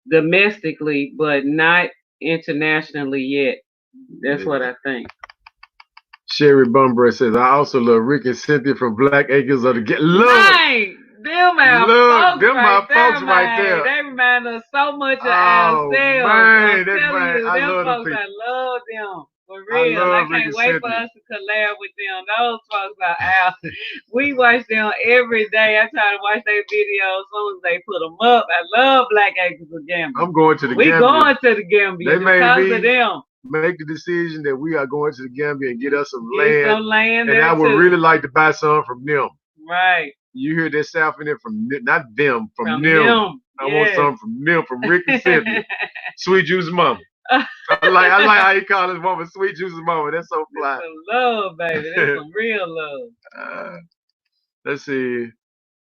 domestically, but not internationally yet. That's what I think. Sherry Bumbray says, I also love Rick and Cynthia from Black Acres of the Dang! Them my folks right there. They remind us so much of ourselves. Man, I'm telling you, them folks, them I love them. For real. I can't wait for us to collab with them. Those folks are out. We watch them every day. I try to watch their videos as soon as they put them up. I love Black Acres of Gambia. I'm going to the Gambia. We going to the Gambia because of them. Make the decision that we are going to the Gambia and get us some land. And I would really like to buy some from them. Right. You hear that South in there from not them, from them. I want something from them, from Rick and Cynthia. Sweet Juice Mama. I like how you call this woman Sweet Juice Mama. That's so fly. That's some love, baby. That's some real love. Let's see.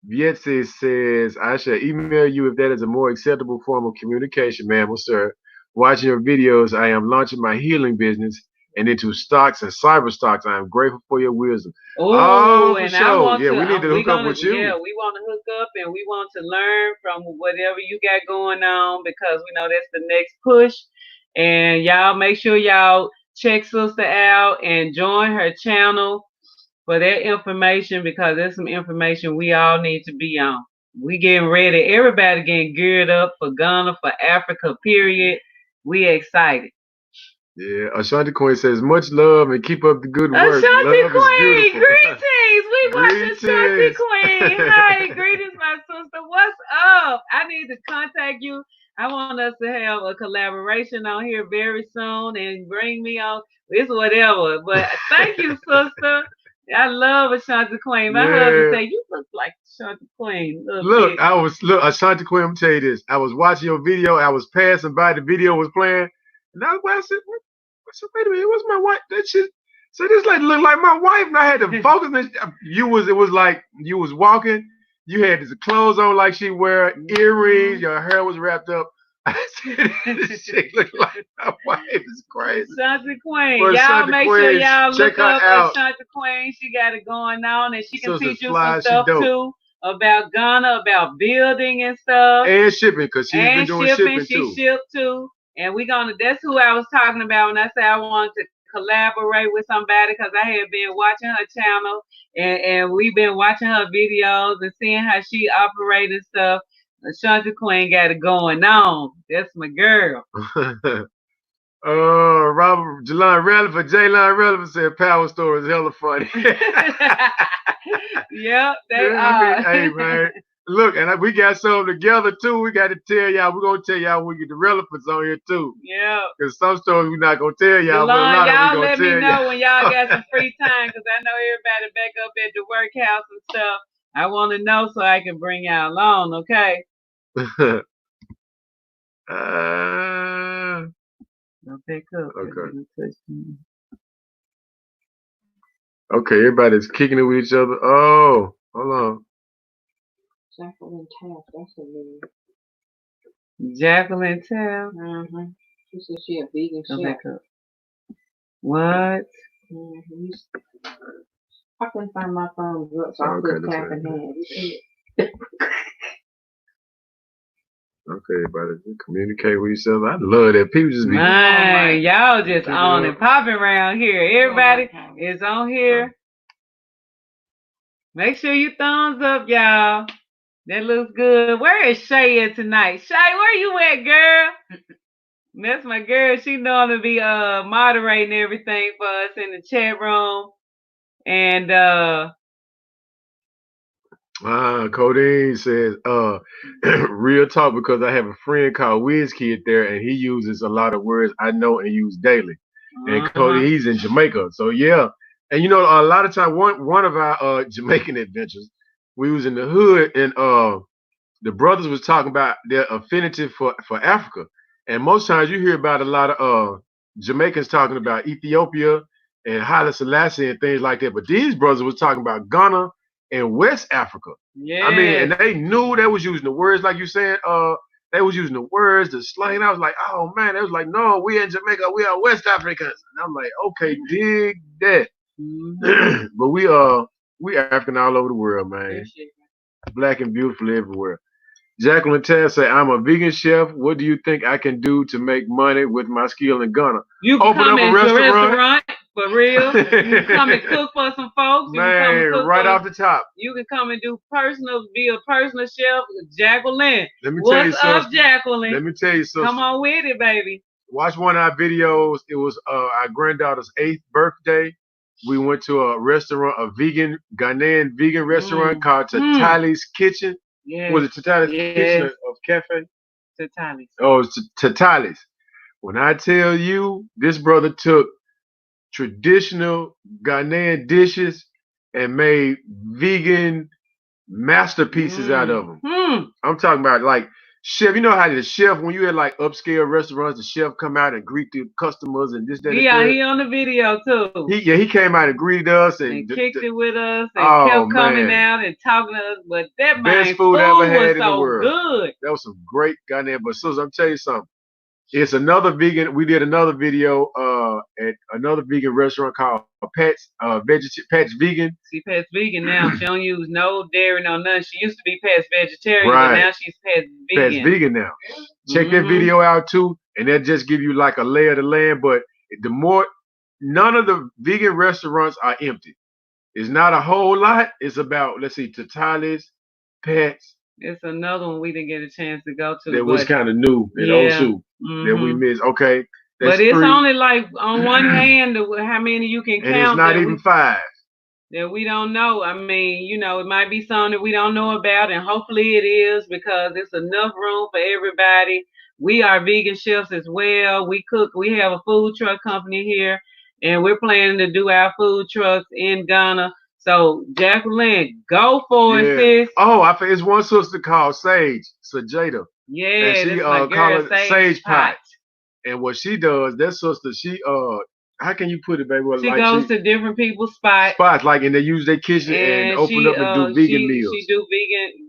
Vietze says, I shall email you if that is a more acceptable form of communication, ma'am or sir. Watching your videos, I am launching my healing business and into stocks and cyber stocks. I am grateful for your wisdom. Oh, and I want to. Yeah, we need to hook up with you. Yeah, we want to hook up and we want to learn from whatever you got going on because we know that's the next push. And y'all make sure y'all check sister out and join her channel for that information because there's some information we all need to be on. We getting ready. Everybody getting geared up for Ghana, for Africa, period. We excited. Yeah, Ashanti Queen says, much love and keep up the good work. Ashanti love Queen, greetings. We watch Ashanti Queen. Hi, greetings, my sister. What's up? I need to contact you. I want us to have a collaboration on here very soon and bring me on. It's whatever. But thank you, sister. I love Ashanti Queen. My husband say you look like Ashanti Queen. Look, Ashanti Queen. I'm gonna tell you this. I was watching your video. I was passing by. The video was playing, and I said, "Wait a minute, what's my wife? That shit." So this like look like my wife, and I had to focus. It was like you was walking. You had these clothes on like she wear, earrings. Your hair was wrapped up. I said, this shit look like my wife. Is crazy. Ashanti Queen. Y'all make sure y'all look up Ashanti Queen. She got it going on and she can teach you some stuff too about Ghana, about building and stuff. And shipping, because she's been doing shipping too. She shipped too. And that's who I was talking about when I said I wanted to collaborate with somebody because I had been watching her channel and we've been watching her videos and seeing how she operates and stuff. Ashanti Queen got it going on. That's my girl. Robert Jaylon Relevant said Power Store is hella funny. Yep, they are. Hey, man. Look, and we got something together too. We got to tell y'all. We're gonna tell y'all when we get the relevance on here too. Yeah. Because some stories we're not gonna tell y'all. But a lot y'all let me know when y'all got some free time, because I know everybody back up at the workhouse and stuff. I want to know so I can bring y'all along. Okay. I'll pick up. Okay. Okay, everybody's kicking it with each other. Oh, hold on. Jacqueline Taft, that's her name. Jacqueline Taft? Mm-hmm. She said she a vegan chef. What? Mm-hmm. I couldn't find my phone, so I put tap in hand. Okay, everybody, communicate with each other. I love that. People just be... Man, y'all just on and popping around here. Everybody is on here. Make sure you thumbs up, y'all. That looks good. Where is Shay at tonight? Shay, where you at, girl? That's my girl. She known to be moderating everything for us in the chat room. And Codeine says, real talk, because I have a friend called WizKid there, and he uses a lot of words I know and use daily. And Cody, he's in Jamaica, so yeah. And you know, a lot of time, one of our Jamaican adventures, we was in the hood, and the brothers was talking about their affinity for Africa. And most times you hear about a lot of Jamaicans talking about Ethiopia and Haile Selassie and things like that. But these brothers was talking about Ghana and West Africa. Yeah. I mean, and they knew they was using the words like you saying, they was using the words, the slang. I was like, oh man, they was like, no, we in Jamaica, we are West Africans. And I'm like, okay, dig that. Mm-hmm. But we African all over the world, man. Black and beautiful everywhere. Jacqueline Taylor say, I'm a vegan chef. What do you think I can do to make money with my skill in Ghana? You can come into a restaurant, for real. You can come and cook for some folks. You man, can come and cook right off the top. You can come and be a personal chef. Jacqueline. Let me tell you something. What's up, Jacqueline? Let me tell you something. Come on with it, baby. Watch one of our videos. It was our granddaughter's 8th birthday. We went to a restaurant, a Ghanaian vegan restaurant called Tatali's Kitchen. Yes. Was it Tatali's Kitchen of Cafe? Tatali's. Oh, it's Tatali's. When I tell you, this brother took traditional Ghanaian dishes and made vegan masterpieces out of them. I'm talking about like chef. You know how the chef, when you at like upscale restaurants, the chef come out and greet the customers and this, that, and the Yeah, third. he on the video too. He came out and greeted us And kicked it with us and oh kept coming man, out and talking to us. But that best man food I ever food was had in the so world. good. That was some great goddamn. But Susan, I'm telling you something. It's another vegan. We did another video at another vegan restaurant called Pat's Vegan. She Pat's vegan now. She don't use no dairy, no nothing. She used to be Pat's vegetarian, but Right. now she's Pat's Pat's vegan. Vegan now. Check that video out too, and that just give you like a lay of the land. But the more, none of the vegan restaurants are empty. It's not a whole lot. It's about, let's see, Tatali's, Pat's. It's another one we didn't get a chance to go to. That was kind of new and Osu that we missed. Okay. But it's only like on one hand how many you can count. And it's not even 5. That we don't know. I mean, you know, it might be something that we don't know about, and hopefully it is because it's enough room for everybody. We are vegan chefs as well. We cook. We have a food truck company here, and we're planning to do our food trucks in Ghana. So, Jacqueline, go for it, sis. Oh, I think it's one sister called Sage, Sajada. Yeah, and she call it Sage Pot. And what she does, that sister, she how can you put it, baby? She like goes to different people's spots, like, and they use their kitchen and open up and do vegan meals. She do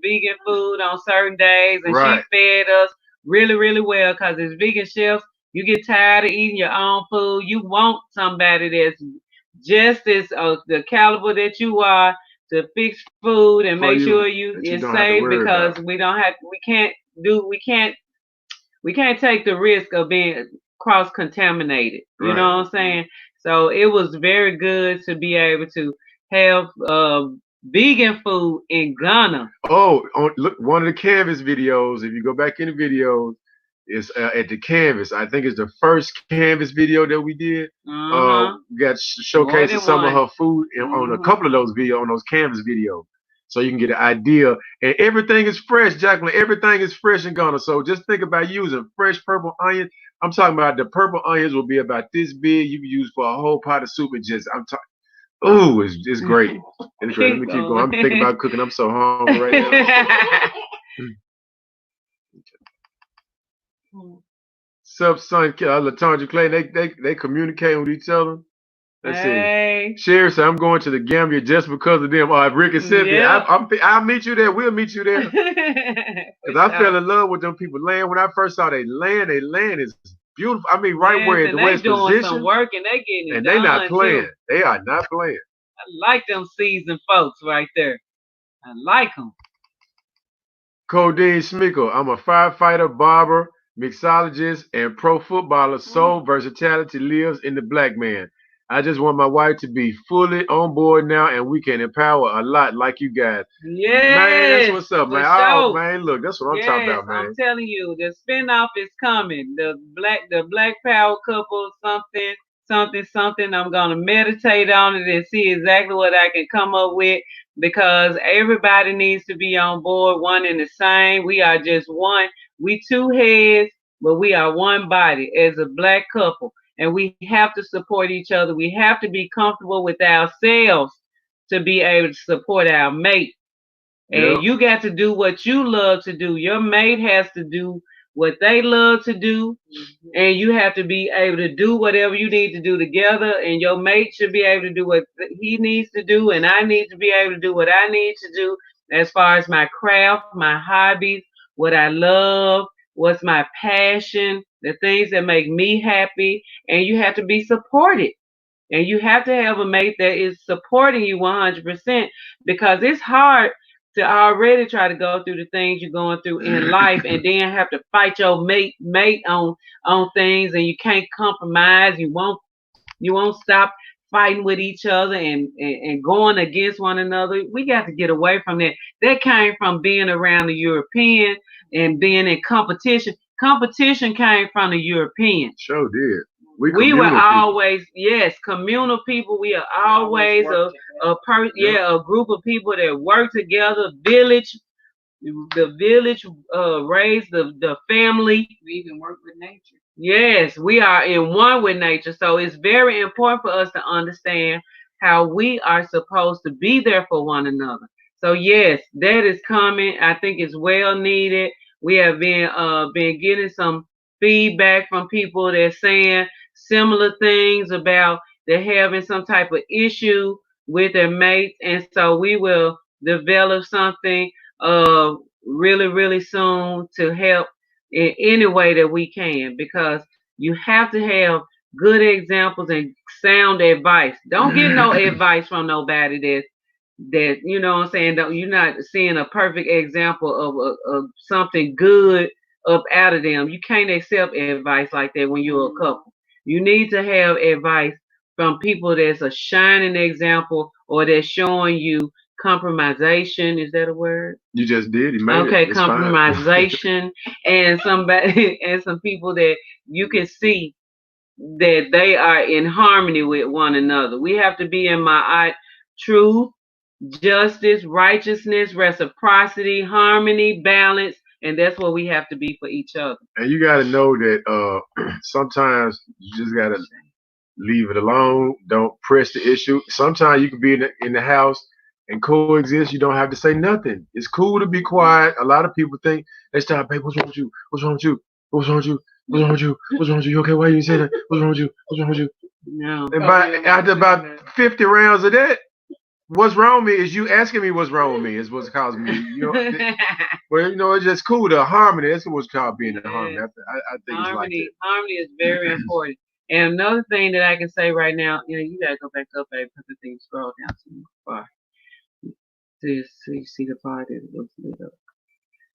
vegan food on certain days, and she fed us really, really well because as vegan chefs, you get tired of eating your own food. You want somebody that's just as the caliber that you are to fix food and make sure it's safe because we can't take the risk of being cross contaminated. You know what I'm saying? So it was very good to be able to have vegan food in Ghana. Oh, look, one of the Canvas videos. If you go back in the videos, is at the Canvas. I think it's the first Canvas video that we did. We got showcasing some of her food on a couple of those videos, on those Canvas videos. So you can get an idea. And everything is fresh, Jacqueline. Everything is fresh in Ghana. So just think about using fresh purple onion. I'm talking about the purple onions will be about this big. You can use for a whole pot of soup. Oh, it's great. It's great. Let me keep going. I'm thinking about cooking. I'm so hungry right now. Sub son, Latondra Clay, they communicate with each other. Let's see. Sherry said, I'm going to the Gambia just because of them. Rick and Cynthia, I'll meet you there. We'll meet you there. Because I fell in love with them people land. When I first saw they land is beautiful. I mean, right where the West position. Some work and they getting it and they not playing. Too. They are not playing. I like them seasoned folks right there. I like them. Codeine Smickle, I'm a firefighter, barber, mixologist, and pro footballer. Soul versatility lives in the black man. I just want my wife to be fully on board now, and we can empower a lot like you guys. Yes, man, that's what's up, man. Oh, man, look, that's what I'm talking about, man. I'm telling you, the spinoff is coming. The Black Power couple, something. I'm gonna meditate on it and see exactly what I can come up with because everybody needs to be on board, one and the same. We are just one. We two heads, but we are one body as a black couple. And we have to support each other. We have to be comfortable with ourselves to be able to support our mate. And you got to do what you love to do. Your mate has to do what they love to do. And you have to be able to do whatever you need to do together. And your mate should be able to do what he needs to do. And I need to be able to do what I need to do as far as my craft, my hobbies, what I love, what's my passion, the things that make me happy, and you have to be supported. And you have to have a mate that is supporting you 100% because it's hard to already try to go through the things you're going through in life and then have to fight your mate on things and you can't compromise. You won't stop fighting with each other and going against one another. We got to get away from that. That came from being around the European and being in competition. Competition came from the European. Sure did. We were always communal people. We are always a group of people that work together. Village, the village raised the family. We even work with nature. Yes, we are in one with nature. So it's very important for us to understand how we are supposed to be there for one another. So yes, that is coming. I think it's well needed. We have been getting some feedback from people that's saying similar things about they're having some type of issue with their mates, and so we will develop something really really soon to help in any way that we can, because you have to have good examples and sound advice. Don't get no advice from nobody that you know what I'm saying. Don't, you're not seeing a perfect example of something good up out of them. You can't accept advice like that when you're a couple. You need to have advice from people that's a shining example or that's showing you compromisation. Is that a word? You just did. You made okay, it. It's compromisation, and somebody and some people that you can see that they are in harmony with one another. We have to be in my truth, justice, righteousness, reciprocity, harmony, balance, and that's what we have to be for each other. And you got to know that sometimes you just got to leave it alone. Don't press the issue. Sometimes you can be in the house and coexist. You don't have to say nothing. It's cool to be quiet. A lot of people think they start, babe, what's wrong with you? What's wrong with you? What's wrong with you? What's wrong with you? What's wrong with you? You okay? Why you say that? What's wrong with you? What's wrong with you? No. And after about 50 rounds of that, what's wrong with me is you asking me what's wrong with me is what's causing me. You know, well, you know, it's just cool. The harmony. That's what's called being in harmony. I think it's like that. Harmony is very important. And another thing that I can say right now, you know, you gotta go back up, baby, because the thing scroll down too far. So you see the part that looks lit up.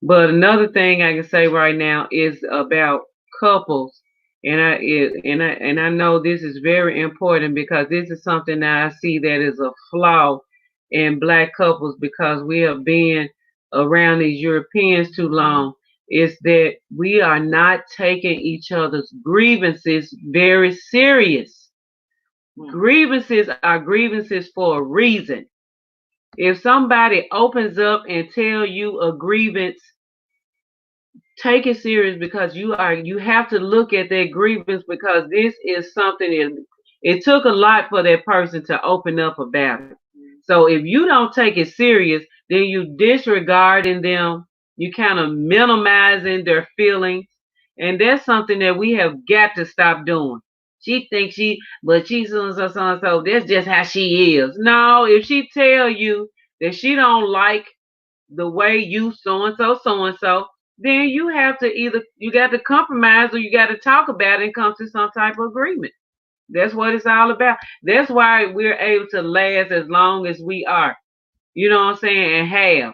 But another thing I can say right now is about couples, and I know this is very important because this is something that I see that is a flaw in black couples because we have been around these Europeans too long. Is that we are not taking each other's grievances very serious. Grievances are grievances for a reason. If somebody opens up and tell you a grievance, take it serious because you have to look at their grievance because this is something that it took a lot for that person to open up about it. So if you don't take it serious, then you disregarding them, you kind of minimizing their feelings, and that's something that we have got to stop doing. She thinks but she's so and so. That's just how she is. No, if she tell you that she don't like the way you so and so, then you have to either you got to compromise or you got to talk about it and come to some type of agreement. That's what it's all about. That's why we're able to last as long as we are. You know what I'm saying? And have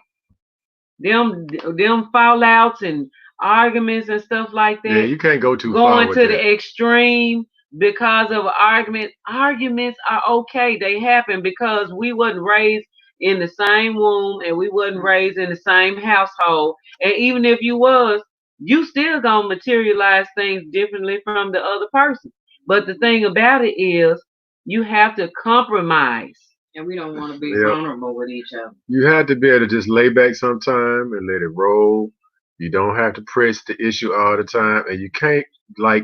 them fallouts and arguments and stuff like that. Yeah, you can't go too far. Going to the extreme because of arguments. Arguments are okay. They happen because we wasn't raised in the same womb and we wasn't raised in the same household. And even if you was, you still gonna materialize things differently from the other person. But the thing about it is you have to compromise. And we don't want to be vulnerable with each other. You have to be able to just lay back sometime and let it roll. You don't have to press the issue all the time, and you can't like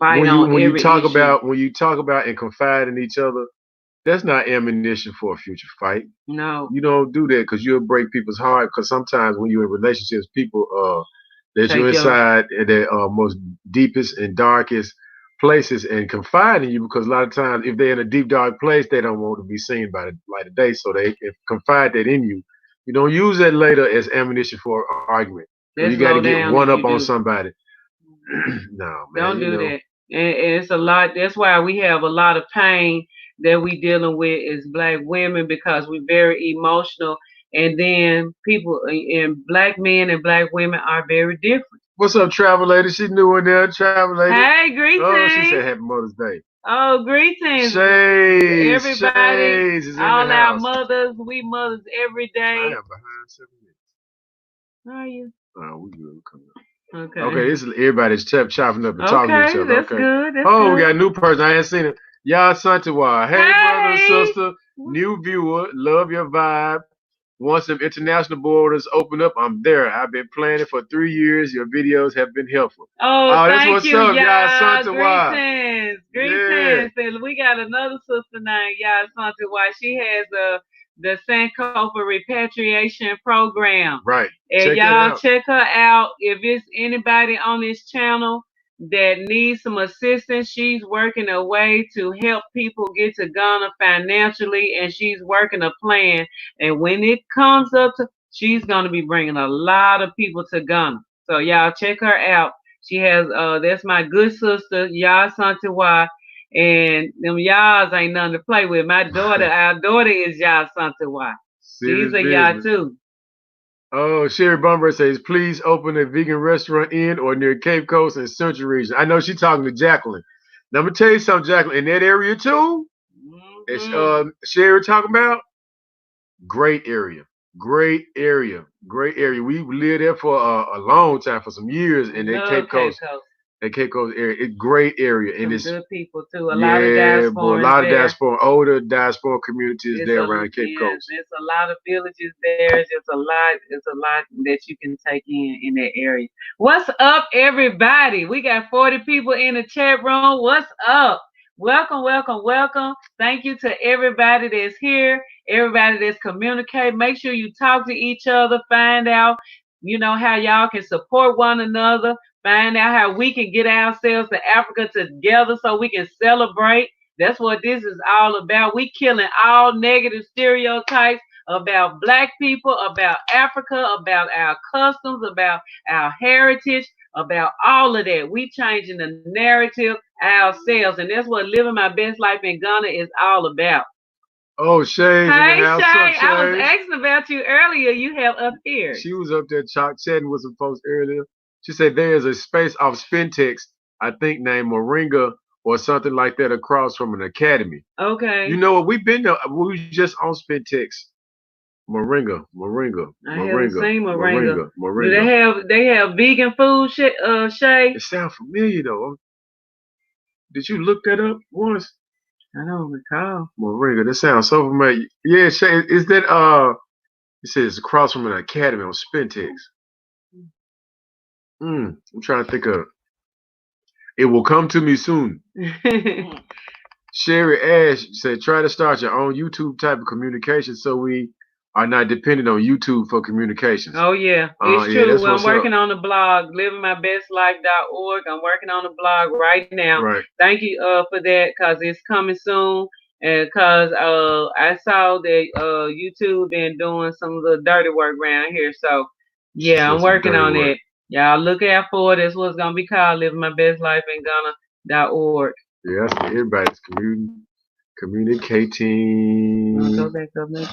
fight when you talk issue. about and confide in each other. That's not ammunition for a future fight. No, you don't do that because you'll break people's heart. Because sometimes when you're in relationships, people that you're inside at their most deepest and darkest places and confide in you because a lot of times if they're in a deep dark place they don't want to be seen by the light of day, so they confide that in you. You don't use that later as ammunition for an argument. You got to get one up on somebody. No, man, don't do that. And it's a lot. That's why we have a lot of pain that we dealing with as black women because we're very emotional, and then people and black men and black women are very different. What's up, travel lady? She new in there, travel lady. Hey, greetings. Oh, she said Happy Mother's Day. Oh, greetings. Shades, everybody, Shades all our mothers, we mothers every day. I am behind 7 minutes. How are you? Oh, we good. We coming up. Okay. Okay, this is everybody's chopping up and talking to each other. That's good. That's good. We got a new person. I ain't seen it. Y'all Santiwa. Hey, brother and sister. New viewer. Love your vibe. Once the international borders open up, I'm there. I've been planning for 3 years. Your videos have been helpful. Oh, that's thank what's you, up, y'all. Santiwa. Greetings. Yeah. We got another sister named Y'all Santiwa. She has the Sankofa Repatriation Program. Right. And y'all check her out. If it's anybody on this channel that needs some assistance, she's working a way to help people get to Ghana financially, and she's working a plan. And when it comes up to, she's going to be bringing a lot of people to Ghana. So y'all check her out. She has, that's my good sister, Yah Santiwa. And them y'alls ain't nothing to play with. My daughter, our daughter is Yah Santiwa. She's a Yah too. Oh, Sherry Bumber says, please open a vegan restaurant in or near Cape Coast and Central Region. I know she's talking to Jacqueline. Now, I'm going to tell you something, Jacqueline. In that area, too, Sherry talking about, great area. Great area. Great area. We lived there for a long time, for some years, in that Cape Coast. That Cape Coast area. It's great area. And it's good people, too. A lot of diaspora. A lot of diaspora, older diaspora communities there around Cape Coast. There's a lot of villages there. It's a lot that you can take in that area. What's up, everybody? We got 40 people in the chat room. What's up? Welcome, welcome, welcome. Thank you to everybody that's here, everybody that's communicating. Make sure you talk to each other, find out, how y'all can support one another, find out how we can get ourselves to Africa together so we can celebrate. That's what this is all about. We killing all negative stereotypes about Black people, about Africa, about our customs, about our heritage, about all of that. We changing the narrative ourselves, and that's what living my best life in Ghana is all about. Oh, Shay. Hey, Shay. I was asking about you earlier. You have up here. She was up there chatting with some folks earlier. She said there's a space off Spintex, I think named Moringa or something like that, across from an academy. Okay. You know what? We've been there. We was just on Spintex. Moringa. I haven't seen Moringa. Do they have vegan food, Shay? It sounds familiar though. Did you look that up once? I don't recall. Moringa. That sounds so familiar. Yeah, Shay. Is that it says across from an academy on Spintex. I'm trying to think of. It will come to me soon. Sherry Ash said, try to start your own YouTube type of communication so we are not dependent on YouTube for communications. Oh, yeah. It's true. Well, I'm working on the blog, livingmybestlife.org. I'm working on the blog right now. Right. Thank you for that, because it's coming soon. And because I saw that YouTube been doing some of the dirty work around here. So, yeah, I'm working on it. Y'all look out for it. That's what's going to be called livingmybestlifeinghana.org. Yeah, that's everybody's communicating. Go back up, Who was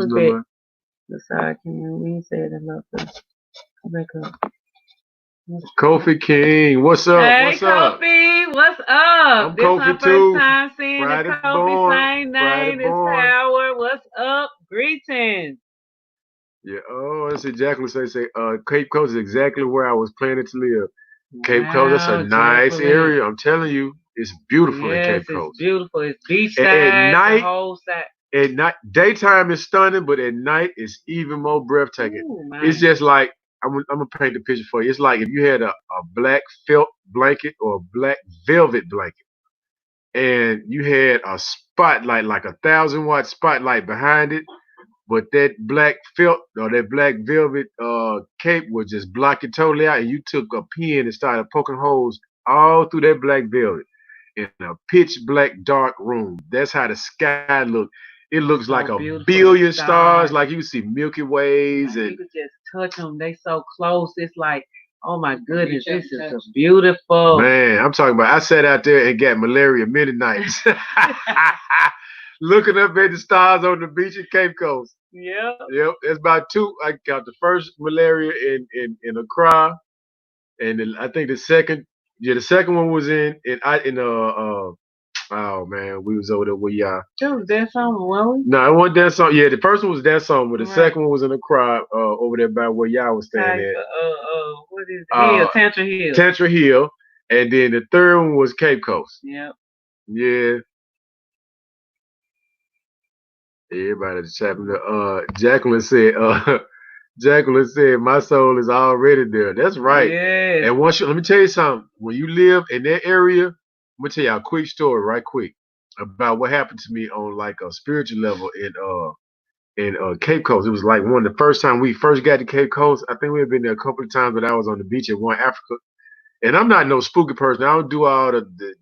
that? The side can we said enough. Go back up. Kofi King, what's up? Hey, what's Kofi, up? what's up? I'm This Kofi my first too. time seeing Friday the Kofi born. same name. It's Howard. What's up? Greetings. Yeah. Oh, that's exactly what they say. Cape Coast is exactly where I was planning to live. Cape Coast, that's a nice area. I'm telling you, it's beautiful in Cape Coast. It's beautiful. It's beachside, the whole side. At night, daytime is stunning, but at night it's even more breathtaking. Ooh, it's just like I'm gonna paint the picture for you. It's like if you had a black felt blanket or a black velvet blanket, and you had a spotlight, like a 1,000-watt spotlight behind it, but that black felt or that black velvet cape would just block it totally out, and you took a pen and started poking holes all through that black velvet in a pitch black dark room. That's how the sky looked. It looks like a billion stars, like you see Milky Ways. And you could just touch them. They so close. It's like, oh my goodness, this is beautiful. Man, I'm talking about, I sat out there and got malaria many nights. Looking up at the stars on the beach at Cape Coast. Yep. It's about two. I got the first malaria in Accra, and then I think the second one was oh man, we was over there with y'all. That was that song, wasn't it? No, it wasn't that song. Yeah, the first one was that song, but the second one was in Accra, over there by where y'all was staying at. What is it? Tantra Hill. Tantra Hill, and then the third one was Cape Coast. Yep. Yeah. Everybody just happened to Jacqueline said, my soul is already there. That's right. Yes. And let me tell you something. When you live in that area, I'm gonna tell you a quick story right quick. about what happened to me on like a spiritual level in Cape Coast. It was like one of the first time we first got to Cape Coast. I think we had been there a couple of times, but I was on the beach at one Africa. And I'm not no spooky person. I don't do all the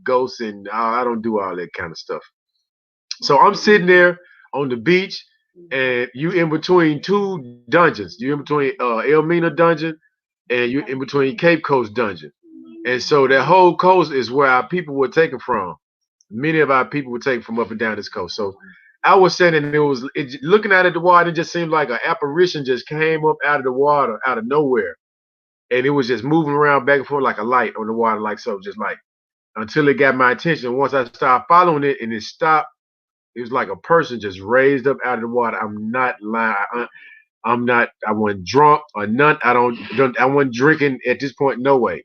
ghosts and I don't do all that kind of stuff. So I'm sitting there on the beach, and you in between two dungeons. You in between Elmina dungeon, and you in between Cape Coast dungeon. And so that whole coast is where our people were taken from. Many of our people were taken from up and down this coast. So I was saying, and looking out at the water, it just seemed like an apparition just came up out of the water, out of nowhere, and it was just moving around back and forth like a light on the water, like so, just like until it got my attention. Once I started following it, and it stopped, it was like a person just raised up out of the water. I'm not lying. I'm not. I wasn't drunk or none. I wasn't drinking at this point. No way.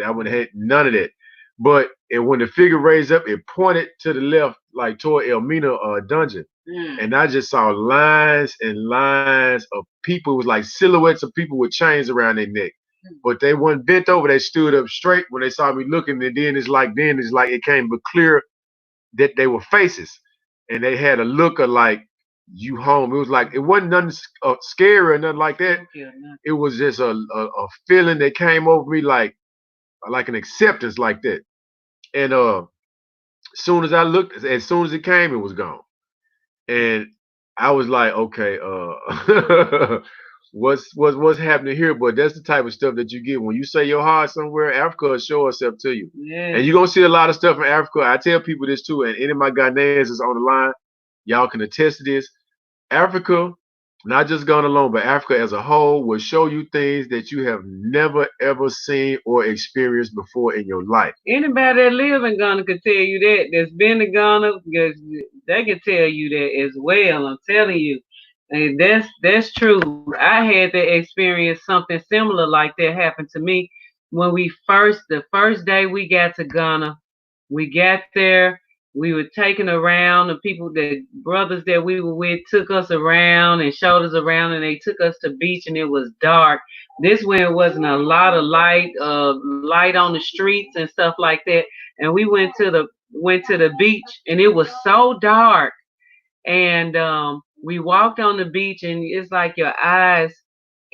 I wouldn't have had none of that. But and when the figure raised up, it pointed to the left, like toward Elmina dungeon. And I just saw lines and lines of people. It was like silhouettes of people with chains around their neck. But they weren't bent over. They stood up straight when they saw me looking. And then it's like it came but clear that they were faces. And they had a look of like you home. It was like it wasn't nothing scary or nothing like that. It was just a feeling that came over me like an acceptance like that. And as soon as I looked, as soon as it came, it was gone. And I was like, okay, what's happening here? But that's the type of stuff that you get when you say your heart somewhere. Africa will show itself to you, and you're gonna see a lot of stuff in Africa. I tell people this too, and any of my Ghanaians is on the line. Y'all can attest to this. Africa, not just Ghana alone, but Africa as a whole will show you things that you have never ever seen or experienced before in your life. Anybody that live in Ghana could tell you that. That's been to Ghana, because they can tell you that as well. I'm telling you, and that's true. I had to experience something similar like that happen to me when the first day we got to Ghana. We got there. We were taken around. The brothers that we were with took us around and showed us around, and they took us to beach, and it was dark. This when it wasn't a lot of light on the streets and stuff like that. And we went to the beach, and it was so dark. And we walked on the beach, and it's like your eyes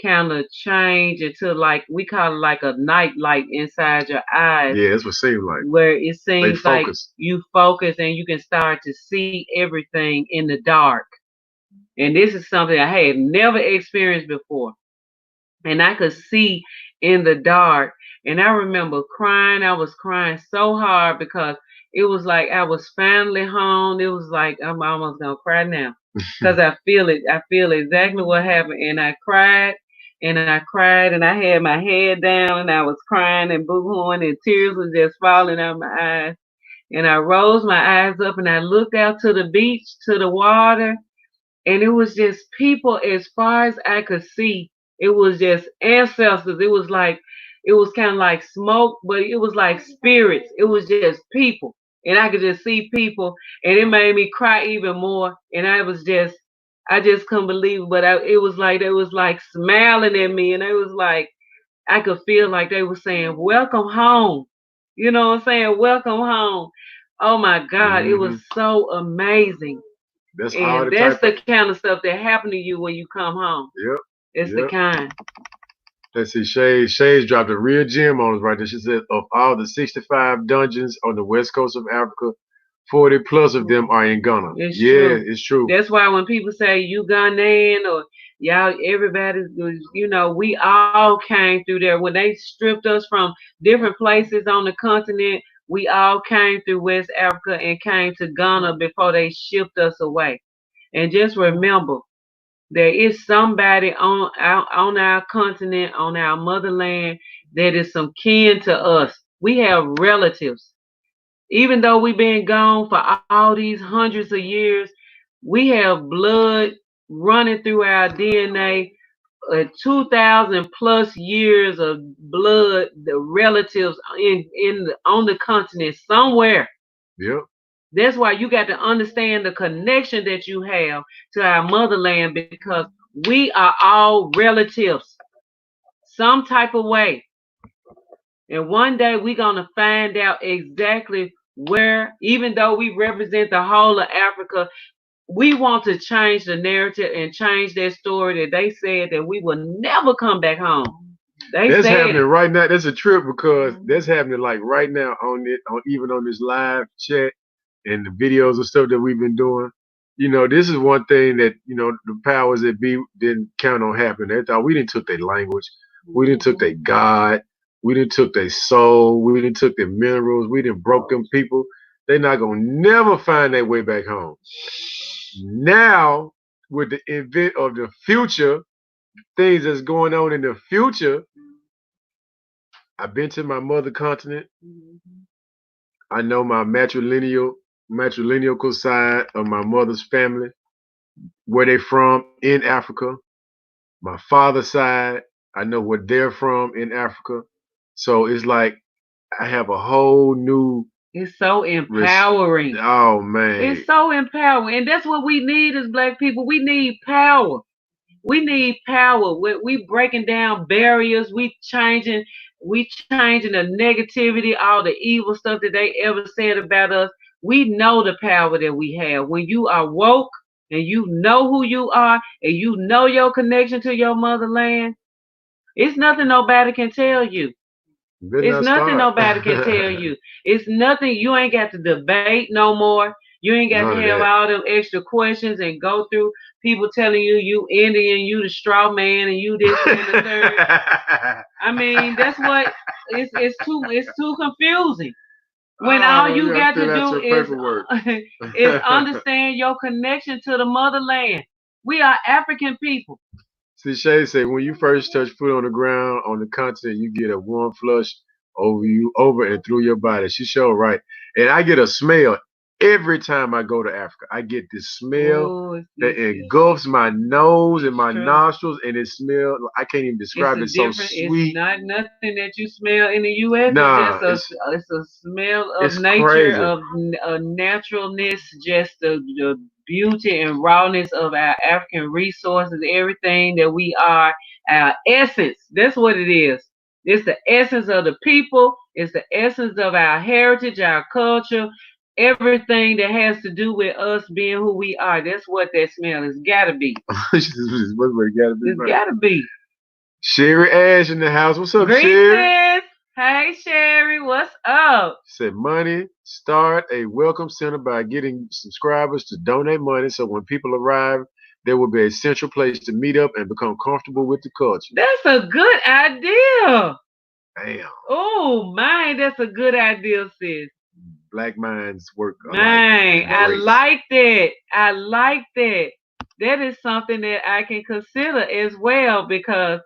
kind of change into, like, we call it like a night light inside your eyes, Yeah, that's what it seemed like. where it They seems like focus. you focus and you can start to see everything in the dark. And this is something I had never experienced before. And I could see in the dark. And I remember crying. I was crying so hard because it was like I was finally home. It was like I'm almost gonna cry now because I feel it. I feel exactly what happened. And I cried and I cried and I had my head down and I was crying and boo-hooing and tears were just falling out my eyes. And I rose my eyes up and I looked out to the beach, to the water, and it was just people as far as I could see. It was just ancestors. It was kind of like smoke, but it was like spirits. It was just people, and I could just see people, and it made me cry even more. And I just couldn't believe it. But it was like they was like smiling at me, and it was like I could feel like they were saying, "Welcome home." You know what I'm saying? Welcome home. Oh my God, it was Hmm. so amazing. That's all And the that's type of. the kind of stuff that happened to you when you come home. Yep. It's the Yep. kind. Let's see. Shay's dropped a real gem on us right there. She said of all the 65 dungeons on the west coast of Africa, 40 plus of them are in Ghana. It's Yeah, true. it's true. That's why when people say you Ghanaian or y'all, everybody, we all came through there. When they stripped us from different places on the continent, we all came through West Africa and came to Ghana before they shipped us away. And just remember, there is somebody on our continent, on our motherland, that is some kin to us. We have relatives. Even though we've been gone for all these hundreds of years, we have blood running through our DNA, 2,000 plus years of blood, the relatives on the continent somewhere. Yep. That's why you got to understand the connection that you have to our motherland, because we are all relatives, some type of way. And one day we're going to find out exactly where, even though we represent the whole of Africa, we want to change the narrative and change that story that they said that we will never come back home. That's happening right now. That's a trip because that's happening like right now on it, on even on this live chat and the videos and stuff that we've been doing. You know, this is one thing that, you know, the powers that be didn't count on happening. They thought we didn't took their language, we didn't took their God, we didn't took their soul, we didn't took their minerals, we didn't broke them people. They're not gonna never find their way back home. Now, with the event of the future, things that's going on in the future, I've been to my mother continent. I know my matrilineal side of my mother's family, where they from in Africa. My father's side, I know where they're from in Africa. So it's like I have a whole new. It's so empowering. Oh man, it's so empowering, and that's what we need as Black people. We need power. We need power. We breaking down barriers. We changing the negativity, all the evil stuff that they ever said about us. We know the power that we have. When you are woke and you know who you are and you know your connection to your motherland, it's nothing nobody can tell you. It's nothing nobody can tell you. It's nothing. You ain't got to debate no more. You ain't got to have all them extra questions and go through people telling you Indian, you the straw man, and you this and the third. I mean, that's what it's too confusing. When all you got to do is understand your connection to the motherland. We are African people. See, Shay say when you first touch foot on the ground on the continent, you get a warm flush over and through your body. She sure right. And I get a smell every time I go to Africa. I get this smell that engulfs my nose and my nostrils, and it smells. I can't even describe it. It's so sweet. It's not nothing that you smell in the U.S. Nah, it's a smell of nature, crazy. Of naturalness, just the beauty and rawness of our African resources, everything that we are, our essence. That's what it is. It's the essence of the people. It's the essence of our heritage, our culture, everything that has to do with us being who we are. That's what that smell has got to be. It's got to be. Sherry Ash in the house. What's up, Sherry? Hey, Sherry. What's up? Said money. Start a welcome center by getting subscribers to donate money so when people arrive, there will be a central place to meet up and become comfortable with the culture. That's a good idea. Damn. Oh, man, that's a good idea, sis. Black minds work. Man, I like that. I like that. That is something that I can consider as well, because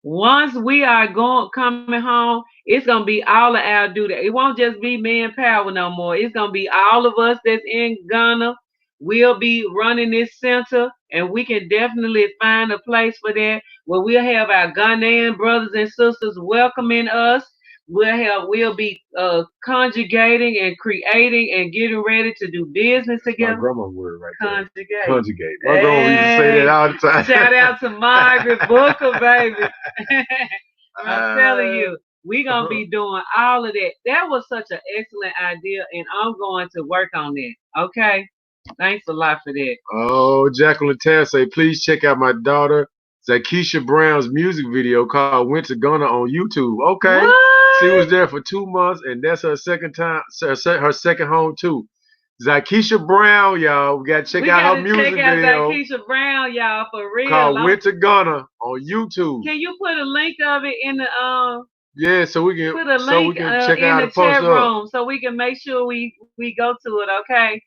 once we are coming home, it's gonna be all of our duty. It won't just be manpower no more. It's gonna be all of us that's in Ghana. We'll be running this center, and we can definitely find a place for that where we'll have our Ghanaian brothers and sisters welcoming us. We'll be conjugating and creating and getting ready to do business together. My grandma word right there. Conjugate. Conjugate. My grandma used to say that all the time. Shout out to Margaret Booker, baby. I'm telling you, we're going to be doing all of that. That was such an excellent idea, and I'm going to work on that. Okay? Thanks a lot for that. Oh, Jacqueline Tass say, please check out my daughter Zakisha Brown's music video called Went to Ghana on YouTube. Okay. What? She was there for 2 months, and that's her second home too. Zakisha Brown, y'all. We gotta check out her music video. Check out Zakisha Brown, y'all, for real. Called Went to Ghana on YouTube. Can you put a link of it in the Yeah, so we can put a link check in out the chat room so we can make sure we go to it, okay?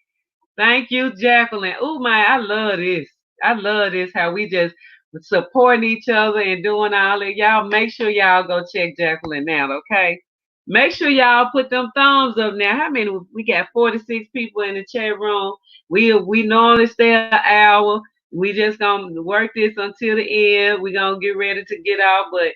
Thank you, Jacqueline. Oh my, I love this. I love this, how we just supporting each other and doing all that. Y'all make sure y'all go check Jacqueline out, okay? Make sure y'all put them thumbs up now. How many? We got 46 people in the chat room. We normally stay an hour. We just gonna work this until the end. We gonna get ready to get out, but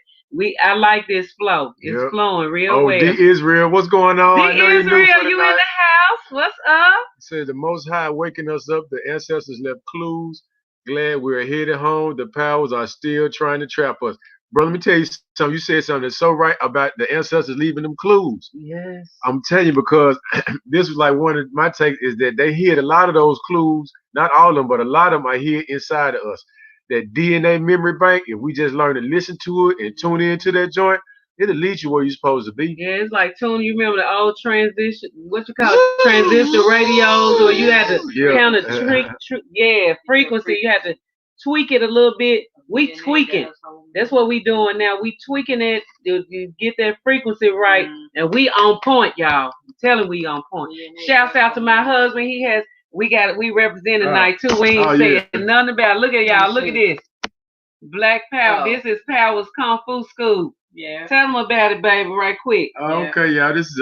I like this flow. It's flowing real well. D Israel, what's going on? D Israel, you in the house? What's up? It says the Most High waking us up. The ancestors left clues. Glad we're headed home. The powers are still trying to trap us. Bro, let me tell you something. You said something that's so right about the ancestors leaving them clues. Yes. I'm telling you because this was like one of my takes is that they hid a lot of those clues, not all of them, but a lot of them are here inside of us. That DNA memory bank, if we just learn to listen to it and tune into that joint, it'll lead you where you're supposed to be. Yeah, it's like tuning. You remember the old transition? What you call it, transistor radios, where you had to kind of yeah, frequency. You had to tweak it a little bit. We tweaking. That's what we doing now. We tweaking it to get that frequency right, and we on point, y'all. I'm telling we on point. Shouts out to my husband. He has. We represent tonight too. We ain't saying nothing about it. Look at y'all. Look at this. Black Power. This is Power's Kung Fu School. Yeah. Tell them about it, baby, right quick. Okay, y'all. This is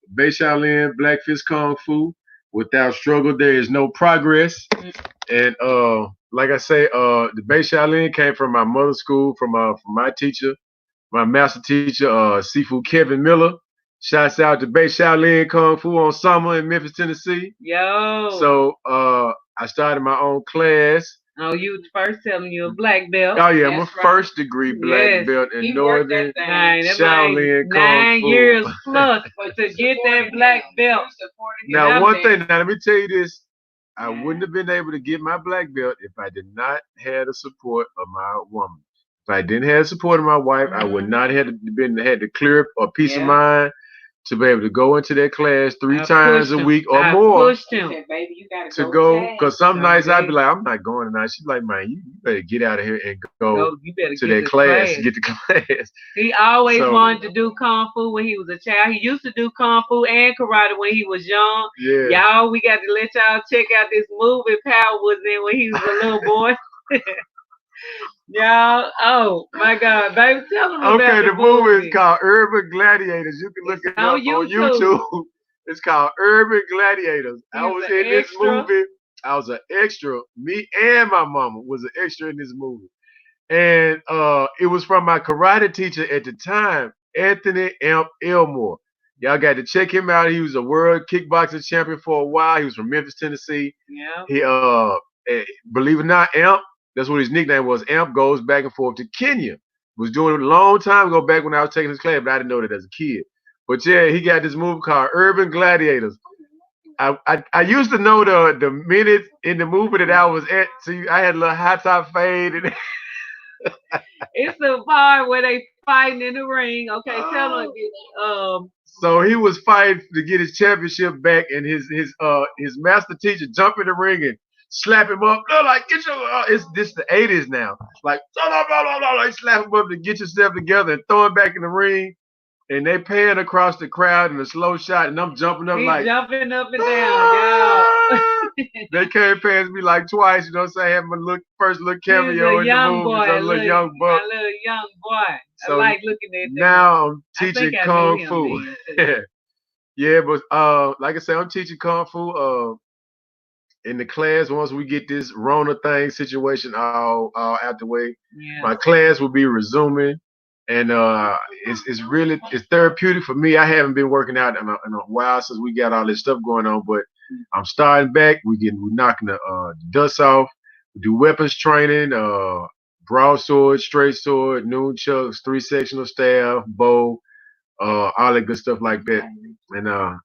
Bei Shaolin Black Fist Kung Fu. Without struggle, there is no progress. And like I say, the Bei Shaolin came from my mother's school, from my teacher, my master teacher, Sifu Kevin Miller. Shouts out to Bei Shaolin Kung Fu on Summer in Memphis, Tennessee. Yo. So I started my own class. Oh, you first telling you a black belt. Oh yeah, I'm a first degree black belt in Northern Shaolin Kung Fu. 9 years plus to get that black belt. Now one thing, now let me tell you this. I wouldn't have been able to get my black belt if I did not have the support of my woman. If I didn't have the support of my wife, I would not have had the clear or peace of mind to be able to go into that class three times a week or more. Pushed him. To go, because some nights I'd be like, I'm not going tonight. She's like, man, you better get out of here and go to that class and get the class. He always wanted to do Kung Fu when he was a child. He used to do Kung Fu and karate when he was young. Yeah. Y'all, we got to let y'all check out this movie Power was in when he was a little boy. Y'all, oh my God, baby, tell them about the movie is called Urban Gladiators. You can look it up on YouTube. It's called Urban Gladiators. I was in this movie. I was an extra. Me and my mama was an extra in this movie. And it was from my karate teacher at the time, Anthony Amp Elmore. Y'all got to check him out. He was a world kickboxing champion for a while. He was from Memphis, Tennessee. Yeah. He believe it or not, Amp, that's what his nickname was. Amp goes back and forth to Kenya. Was doing it a long time ago back when I was taking his class, but I didn't know that as a kid. But yeah, he got this movie called Urban Gladiators. I used to know the minute in the movie that I was at. See, I had a little high top fade. And it's the part where they fighting in the ring. Okay, tell them. So he was fighting to get his championship back, and his master teacher jumped in the ring and slap him up. No, like get your. It's this the '80s now. Like blah, blah, blah, blah, like slap him up to get yourself together and throw him back in the ring. And they pan across the crowd in a slow shot, and I'm jumping up like jumping up and down, y'all. They came past me like twice, you know what I'm saying? I had my first little cameo in the movie. A little young buck. A little young boy. So I like looking at that. Now I'm teaching Kung Fu. Yeah, but like I said, I'm teaching Kung Fu in the class. Once we get this Rona thing situation all out the way, my class will be resuming. And it's therapeutic for me. I haven't been working out in a while since we got all this stuff going on, but I'm starting back. We're knocking the dust off. We do weapons training, broadsword, straight sword, nunchucks, 3-sectional staff, bow, all that good stuff like that. And I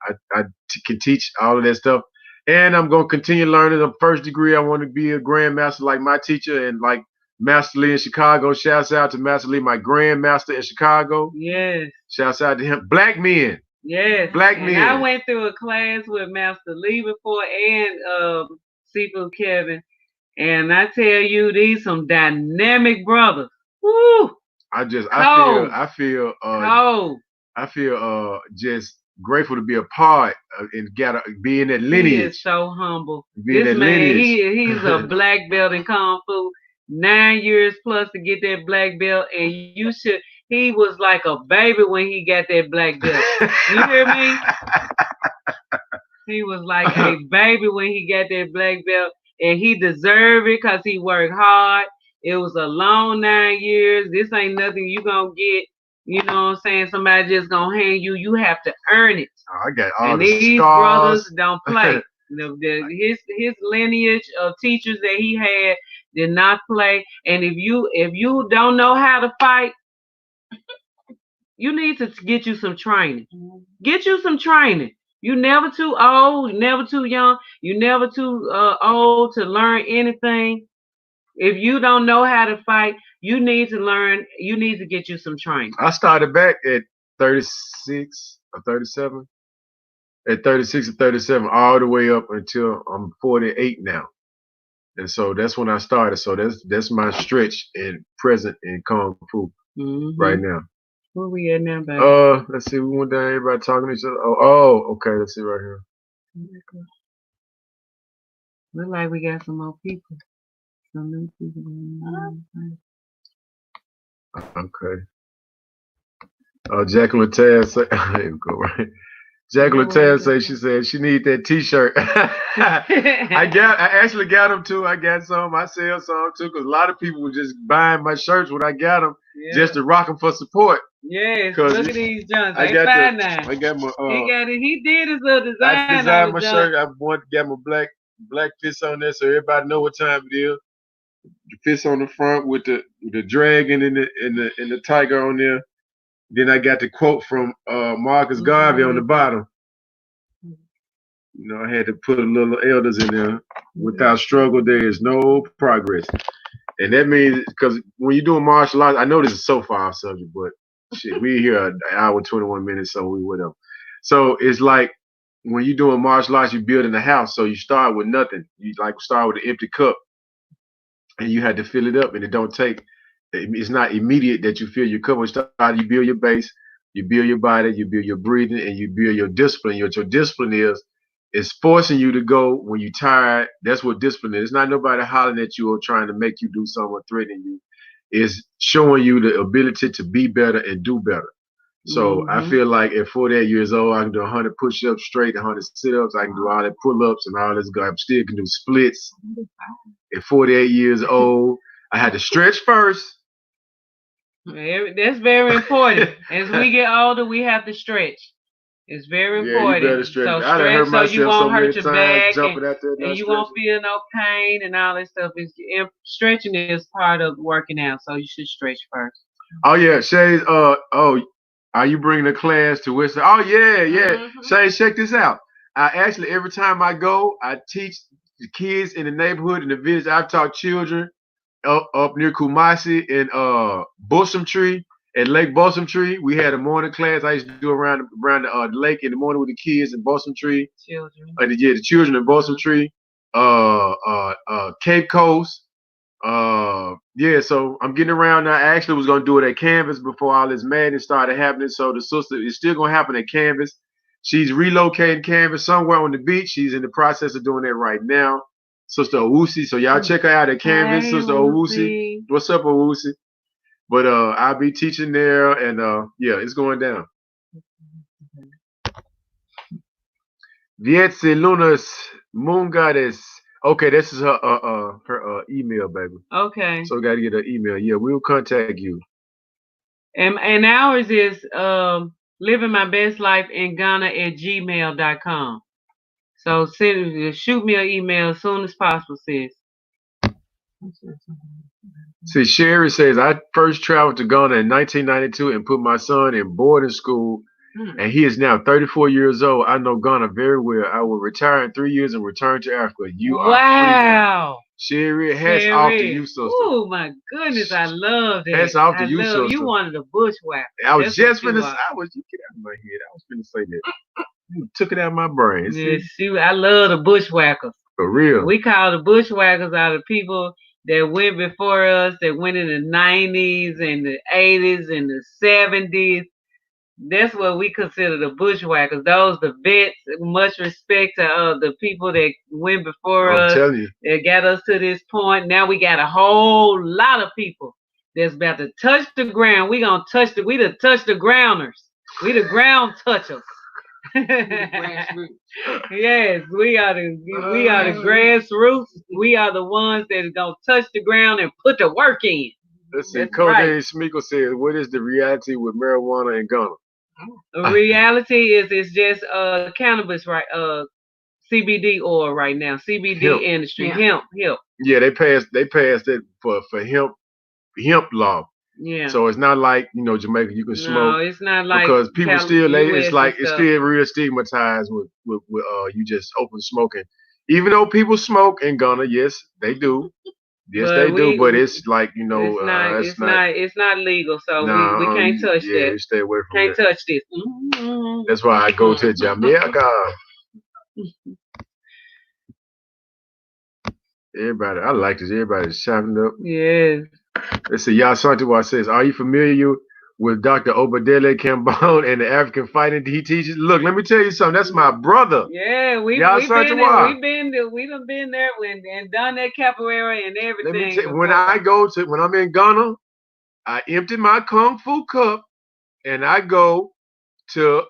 can teach all of that stuff. And I'm gonna continue learning. The first degree, I want to be a grandmaster like my teacher and like Master Lee in Chicago. Shouts out to Master Lee, my grandmaster in Chicago. Yes. Shouts out to him. Black men. Yes. Black men. I went through a class with Master Lee before and Seafood Kevin. And I tell you, these some dynamic brothers. Woo! I feel just grateful to be a part and be in that lineage. He is so humble. This man, he's a black belt in Kung Fu. 9 years plus to get that black belt, and he was like a baby when he got that black belt. You hear me? He was like a baby when he got that black belt, and he deserved it because he worked hard. It was a long 9 years. This ain't nothing you gonna get. You know what I'm saying? Somebody just gonna hand you. You have to earn it. I got all and these brothers don't play. His lineage of teachers that he had did not play. And if you don't know how to fight, You need to get you some training. Get you some training. You never too old, never too young. You never too old to learn anything. If you don't know how to fight, you need to learn. You need to get you some training. I started back at 36 or 37. At 36 or 37, all the way up until I'm 48 now. And so that's when I started. So that's my stretch and present in Kung Fu right now. Where we at now, baby? Let's see. We went down. Everybody talking to each other. Oh, okay. Let's see right here. Look like we got some more people. Some new people. Okay. Jacqueline Latab say, here we go, right? Jacqueline Latab say she said she need that T-shirt. I actually got them too. I got some. I sell some too, because a lot of people were just buying my shirts when I got them, just to rock them for support. Yes, look at these Johns. I got my. I got my. He did his little design. I designed my shirt. I wanted to get my black fist on there, so everybody know what time it is. The fist on the front with the dragon and the tiger on there. Then I got the quote from Marcus Garvey on the bottom. You know, I had to put a little elders in there. Without struggle, there is no progress. And that means, because when you're doing martial arts, I know this is so far off subject, but shit, we here an hour, 21 minutes, so we whatever. So it's like when you're doing martial arts, you're building a house. So you start with nothing. You like start with an empty cup, and you had to fill it up, and it don't take. It's not immediate that you fill your cup. You build your base, you build your body, you build your breathing, and you build your discipline. What your discipline is forcing you to go when you're tired. That's what discipline is. It's not nobody hollering at you or trying to make you do something or threatening you. It's showing you the ability to be better and do better. So I feel like at 48 years old, I can do 100 push-ups straight, 100 sit-ups. I can do all that pull-ups and all this. I still can do splits. At 48 years old, I had to stretch first. That's very important. As we get older, we have to stretch. It's very important. You better stretch. So stretch so you won't hurt your back and you won't feel no pain and all that stuff. Stretching is part of working out, so you should stretch first. Oh yeah, Shay. Are you bringing a class to West? Oh yeah. Shay, check this out. I actually every time I go, I teach the kids in the neighborhood in the village. I've taught children up near Kumasi in Balsam Tree. At Lake Balsam Tree, we had a morning class. I used to do around the lake in the morning with the kids in Balsam Tree. Children. The children in Balsam Tree. Cape Coast. So I'm getting around now. I actually was gonna do it at Canvas before all this madness started happening. So the sister is still gonna happen at Canvas. She's relocating Canvas somewhere on the beach. She's in the process of doing that right now. Sister Owusi. So y'all check her out at Canvas. Sister Owusi. What's up, Owusi? But I'll be teaching there, and it's going down. Vietzi Lunas Mungades. Okay, this is her email, baby. Okay. So we got to get her email. Yeah, we'll contact you. And ours is living my best life in Ghana at gmail.com. So shoot me an email as soon as possible, sis. See, Sherry says, I first traveled to Ghana in 1992 and put my son in boarding school, and he is now 34 years old. I know Ghana very well. I will retire in 3 years and return to Africa. You are wow. Sherry, hats off to you, sister. Oh, my goodness, I love that. Hats off to you, sister. You wanted a bushwhacker. I was just finna say, you get out of my head. I was finna say that. You took it out of my brain. Yes, I love the bushwhackers. For real. We call the bushwhackers out of people that went before us, that went in the 90s and the 80s and the 70s. That's what we consider the bushwhackers. Those the vets. Much respect to the people that went before us. Tell you. That got us to this point. Now we got a whole lot of people that's about to touch the ground. We the touch the grounders. We the ground touchers. Yes, we are the grassroots. We are the ones that are gonna touch the ground and put the work in. Let's see. Cody Schmeagle says, "What is the reality with marijuana in Ghana?" The reality is it's just cannabis, right? CBD oil right now. CBD industry, hemp. Yeah, they passed it for hemp law. Yeah. So it's not like Jamaica you can smoke. No, it's not like Because people still US it's like and it's stuff. still real stigmatized with you just open smoking. Even though people smoke in Ghana, yes they do. Yes, But they do, but it's like it's not legal, so we nah, can't touch that. you stay away from Can't that. touch this. That's why I go to Jamaica. Everybody, I like this. Everybody's chopping up. Yes. Let's see. Yasantiwa says, "Are you familiar with Dr. Obadele Kambon and the African fighting he teaches?" Look, let me tell you something. That's my brother. Yeah, we done been there and done that capoeira and everything. Let me tell you, when I'm in Ghana, I empty my kung fu cup and I go to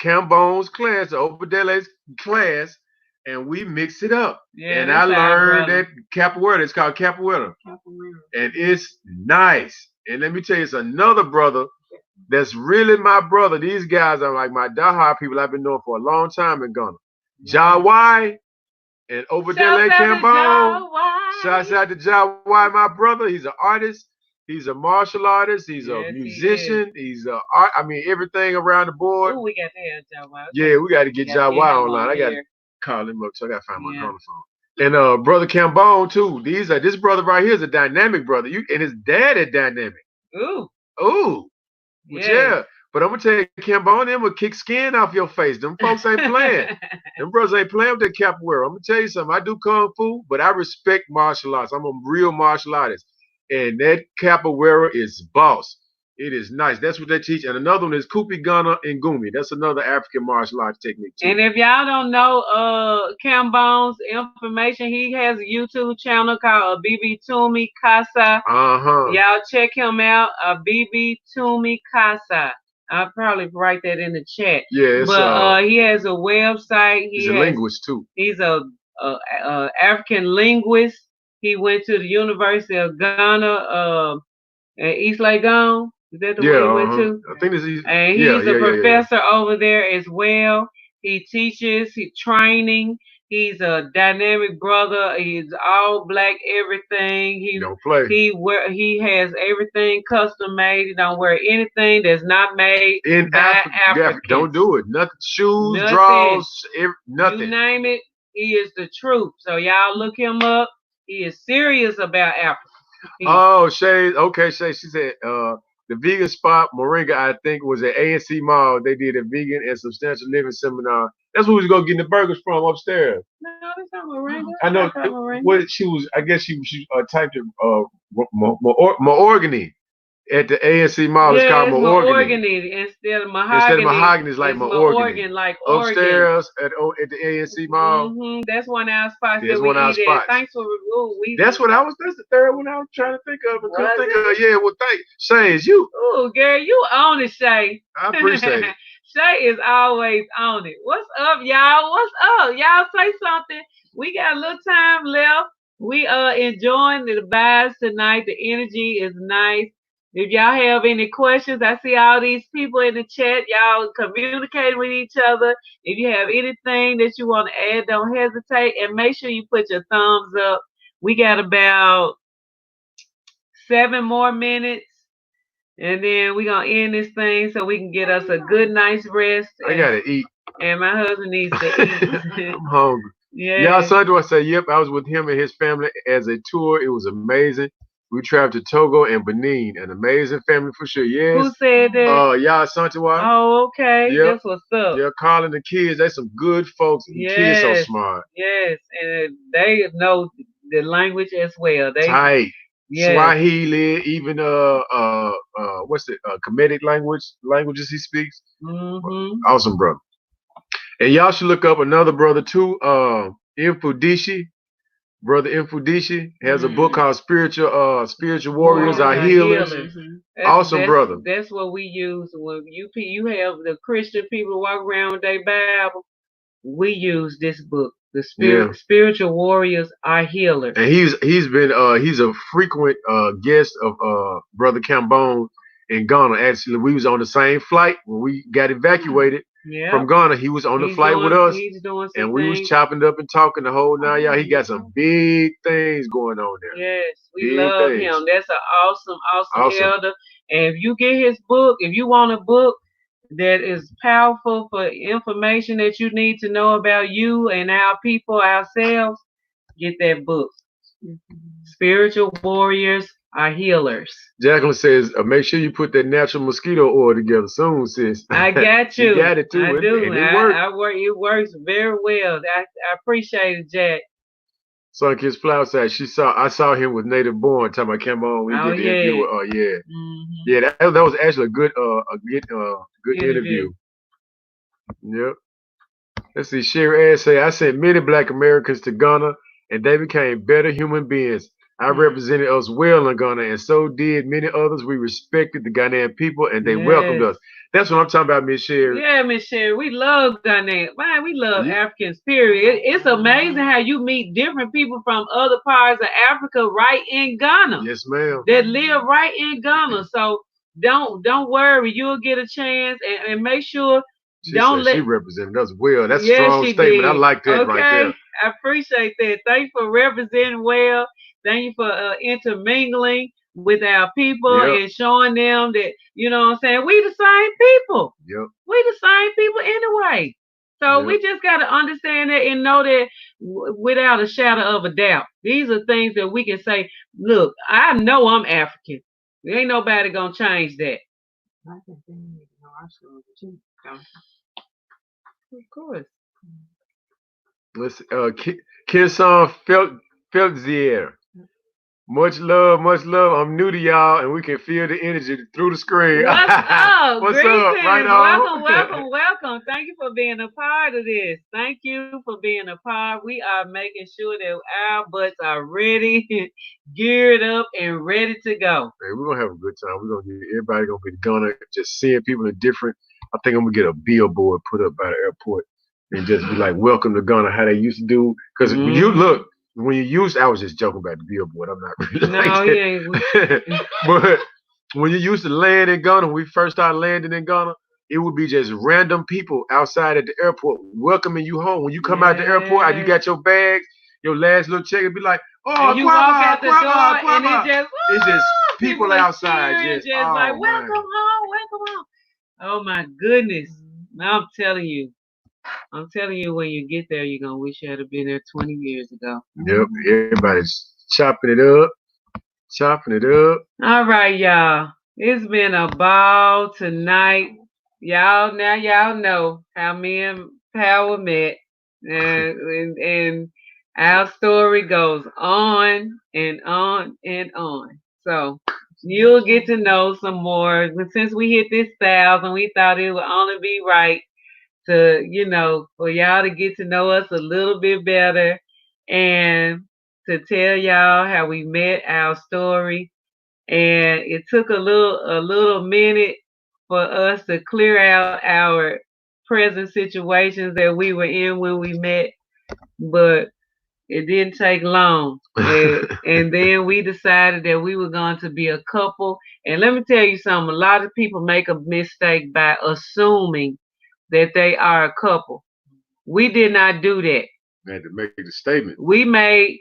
Cambon's class, Obadele's class, and we mix it up. Yeah, and I learned that capoeira. It's called capoeira. And it's nice. And let me tell you, it's another brother that's really my brother. These guys are like my diehard people I've been knowing for a long time in Ghana. Jawai and Obadele Cambon. Shouts out to Jawai, my brother. He's an artist. He's a martial artist. He's a musician. He's everything around the board. Oh, we got to have Jawai. Yeah, we got to get Jawai online. I got to call him up, so I got to find my Ghana phone. And brother Cambon too. This brother right here is a dynamic brother. And his dad is dynamic. Ooh. Yeah. But I'm gonna tell you, Cambon, them will kick skin off your face. Them folks ain't playing. Them brothers ain't playing with that capoeira. I'm gonna tell you something. I do kung fu, but I respect martial arts. I'm a real martial artist. And that capoeira is boss. It is nice. That's what they teach. And another one is Kupi Ghana and Gumi. That's another African martial arts technique too. And if y'all don't know Cambon's information, he has a YouTube channel called BB Tumi Casa. Y'all check him out. BB Tumi Casa. I'll probably write that in the chat. Yeah, but he has a website. He's a linguist too. He's a African linguist. He went to the University of Ghana at East Legon. Is that the one he went to? I think he's a professor over there as well. He teaches, he's training. He's a dynamic brother. He's all black, everything. He don't play. He has everything custom made. He don't wear anything that's not made by Africans. Don't do it. Nothing. Shoes, drawers, nothing. You name it, he is the truth. So y'all look him up. He is serious about Africa. Shay. Okay, Shay. She said the vegan spot, Moringa, I think, was at ANC Mall. They did a vegan and substantial living seminar. That's where we was going to get the burgers from upstairs. No, it's not Moringa. I know. What she was, I guess she typed it, Mahogany at the ANC Mall. It's called Mahogany. Instead of mahogany. It's like Mahogany. Like upstairs at the ANC Mall. That's one of our spots. That's one of our spots. Thanks for That's the third one I was trying to think of. Shay, it's you. Oh, Gary, you own it, Shay. I appreciate it. Shay is always on it. What's up, y'all? What's up? Y'all say something. We got a little time left. We are enjoying the vibes tonight. The energy is nice. If y'all have any questions, I see all these people in the chat. Y'all communicate with each other. If you have anything that you want to add, don't hesitate. And make sure you put your thumbs up. We got about 7 more minutes. And then we're going to end this thing so we can get us a good night's rest. I got to eat. And my husband needs to eat. I'm hungry. Yeah. Y'all saw I say, yep, I was with him and his family as a tour. It was amazing. We traveled to Togo and Benin. An amazing family for sure. Yes. Who said that? Y'all Santiwa. Oh, okay. Yep. That's what's up. Yeah, calling the kids. They some good folks. The kids so smart. Yes. And they know the language as well. They tight. Yes. Swahili, even what's the Kemetic languages he speaks. Awesome brother. And y'all should look up another brother too, Mfudishi. Brother Mfudishi has a book called Spiritual Warriors Are Healers. Awesome brother. That's what we use when you have the Christian people walk around with their Bible. We use this book. The Spiritual Warriors Are Healers. And he's a frequent guest of Brother Cambon in Ghana. Actually, we was on the same flight when we got evacuated. from Ghana. He was on the flight with us, he's doing some and we was things. chopping up and talking the whole night. Y'all, he got some big things going on there. Yes, we big love things. him. That's an awesome elder. And if you get his book, if you want a book that is powerful for information that you need to know about you and our people, ourselves, get that book. Spiritual warriors are healers. Jacqueline says, make sure you put that natural mosquito oil together soon, sis. I got you. You got it too. I do. And it works. It works very well. I appreciate it, Jack. Sun Kiss Flower said I saw him with Native Born time I came on. We did the interview. Oh yeah. Mm-hmm. Yeah, that was actually a good interview. Yep. Let's see, Sherry Ann say, I sent many black Americans to Ghana and they became better human beings. I represented us well in Ghana, and so did many others. We respected the Ghanaian people, and they welcomed us. That's what I'm talking about, Miss Sherry. Yeah, Miss Sherry, we love Ghanaian. Man, we love Africans, period. It's amazing how you meet different people from other parts of Africa right in Ghana. Yes, ma'am. That live right in Ghana. So don't worry, you'll get a chance, and make sure. She represented us well. That's a strong statement. I like that right there. I appreciate that. Thank you for representing well. Thank you for intermingling with our people and showing them that, you know what I'm saying, we the same people. Yep. We the same people anyway. So we just got to understand that and know that without a shadow of a doubt. These are things that we can say, look, I know I'm African. There ain't nobody going to change that. I think they need to know our story too. Of course. Let's Kinson Feltzier. Much love. I'm new to y'all, and we can feel the energy through the screen. What's up? What's up? Right on. Welcome. Thank you for being a part of this. Thank you for being a part. We are making sure that our butts are ready, geared up, and ready to go. Hey, we're gonna have a good time. Everybody gonna be gonna just seeing people in different. I think I'm gonna get a billboard put up by the airport and just be like, "Welcome to Ghana," how they used to do. Because you look. When I was just joking about the billboard. I'm not really like that. But when you used to land in Ghana, when we first started landing in Ghana, it would be just random people outside at the airport welcoming you home. When you come out the airport and you got your bags, your last little check, it'd be like, oh, you walk out the door and it's just people outside. Just like, welcome home. Oh my goodness. I'm telling you, when you get there, you're going to wish you had been there 20 years ago. Yep, everybody's chopping it up. All right, y'all. It's been a ball tonight. Y'all know how me and Powwah met. And our story goes on and on and on. So you'll get to know some more. But since we hit this 1,000, we thought it would only be right to, for y'all to get to know us a little bit better and to tell y'all how we met, our story. And it took a little minute for us to clear out our present situations that we were in when we met, but it didn't take long. And then we decided that we were going to be a couple. And let me tell you something, a lot of people make a mistake by assuming that they are a couple. We did not do that. We had to make the statement. We made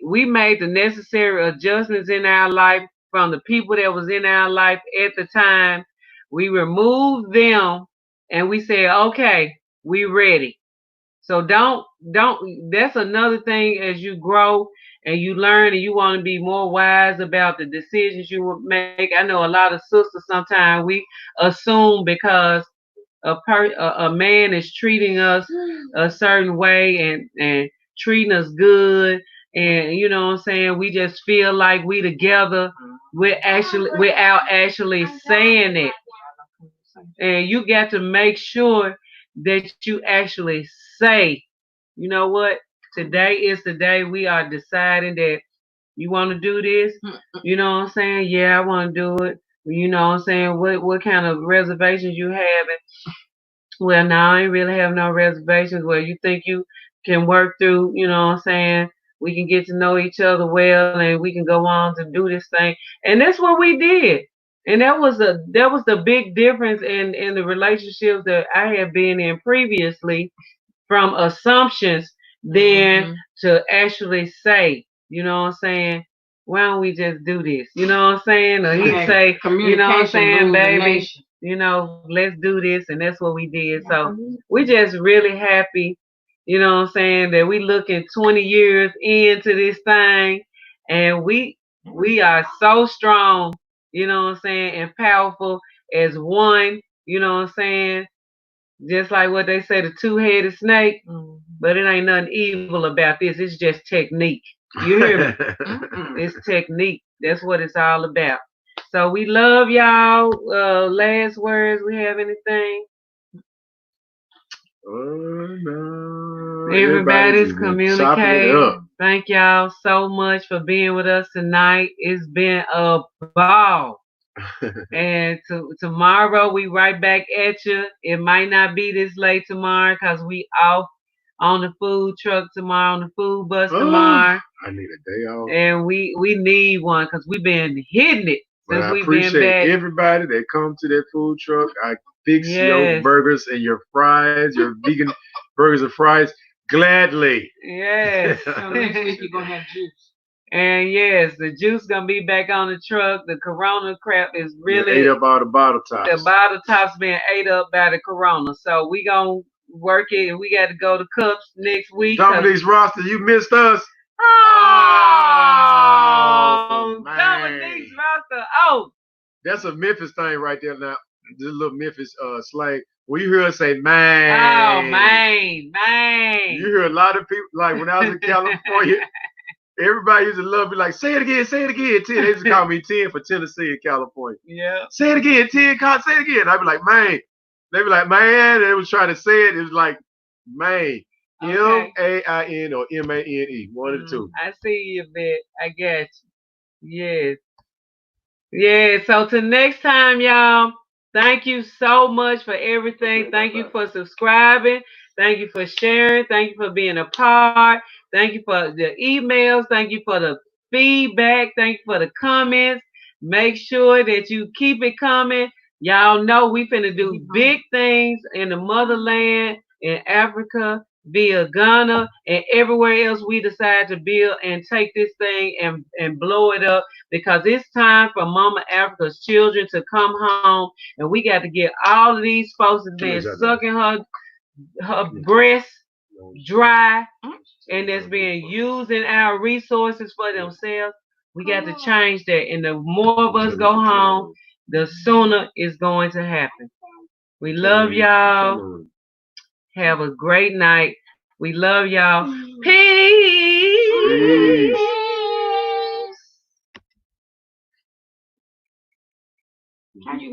the necessary adjustments in our life from the people that was in our life at the time. We removed them and we said, okay, we ready. So don't, that's another thing as you grow and you learn and you want to be more wise about the decisions you will make. I know a lot of sisters sometimes we assume because a man is treating us a certain way and treating us good, and you know what I'm saying, we just feel like we together without actually saying it. And you got to make sure that you actually say, you know what, today is the day we are deciding that you want to do this. You know what I'm saying? Yeah, I want to do it. You know what I'm saying? What kind of reservations you having? Well, no, I ain't really have no reservations. Well, you think you can work through, you know what I'm saying? We can get to know each other well and we can go on to do this thing. And that's what we did. And that was the big difference in the relationships that I have been in previously, from assumptions then to actually say, you know what I'm saying? Why don't we just do this? You know what I'm saying? Or he'd say, you know what I'm saying, baby, let's do this, and that's what we did. So we just really happy, you know what I'm saying, that we looking 20 years into this thing, and we are so strong, you know what I'm saying, and powerful as one, you know what I'm saying? Just like what they say, the two-headed snake, but it ain't nothing evil about this. It's just technique. You hear me? It's technique. That's what it's all about. So we love y'all. Last words, we have anything? No. Everybody's communicating. Thank y'all so much for being with us tonight. It's been a ball. And tomorrow we right back at you. It might not be this late tomorrow because we off on the food truck tomorrow, on the food bus tomorrow. I need a day off. And we need one because we've been hitting it since we've been back. I appreciate everybody that come to that food truck. I fix your burgers and your fries, your vegan burgers and fries gladly. Yes. So next week you're gonna have juice. And yes, the juice gonna be back on the truck. The Corona crap is really ate up all the bottle tops. The bottle tops being ate up by the Corona. So we gonna work it. We got to go to Cups next week. Dominic's roster, you missed us. Oh, Dominic's roster. Oh, that's a Memphis thing right there. Now, this little Memphis slang. When you hear us say man, oh man, you hear a lot of people like when I was in California. Everybody used to love me like, say it again, 10. They used to call me 10 for Tennessee and California. Yeah. Say it again, 10, say it again. I'd be like, man. They be like, man. They was trying to say it. It was like, man. Okay. M-A-I-N or M-A-N-E. One of the two. I see you, bet. I got you. Yes. Yeah, so till next time, y'all. Thank you so much for everything. Thank you for subscribing. Thank you for sharing. Thank you for being a part. Thank you for the emails. Thank you for the feedback. Thank you for the comments. Make sure that you keep it coming. Y'all know we finna do big things in the motherland, in Africa, via Ghana, and everywhere else we decide to build and take this thing and blow it up, because it's time for Mama Africa's children to come home, and we got to get all of these folks that's been sucking her breast dry and that's being using our resources for themselves. We got to change that, and the more of us go home, the sooner it's going to happen. We love y'all. Have a great night. We love y'all. Peace. Peace.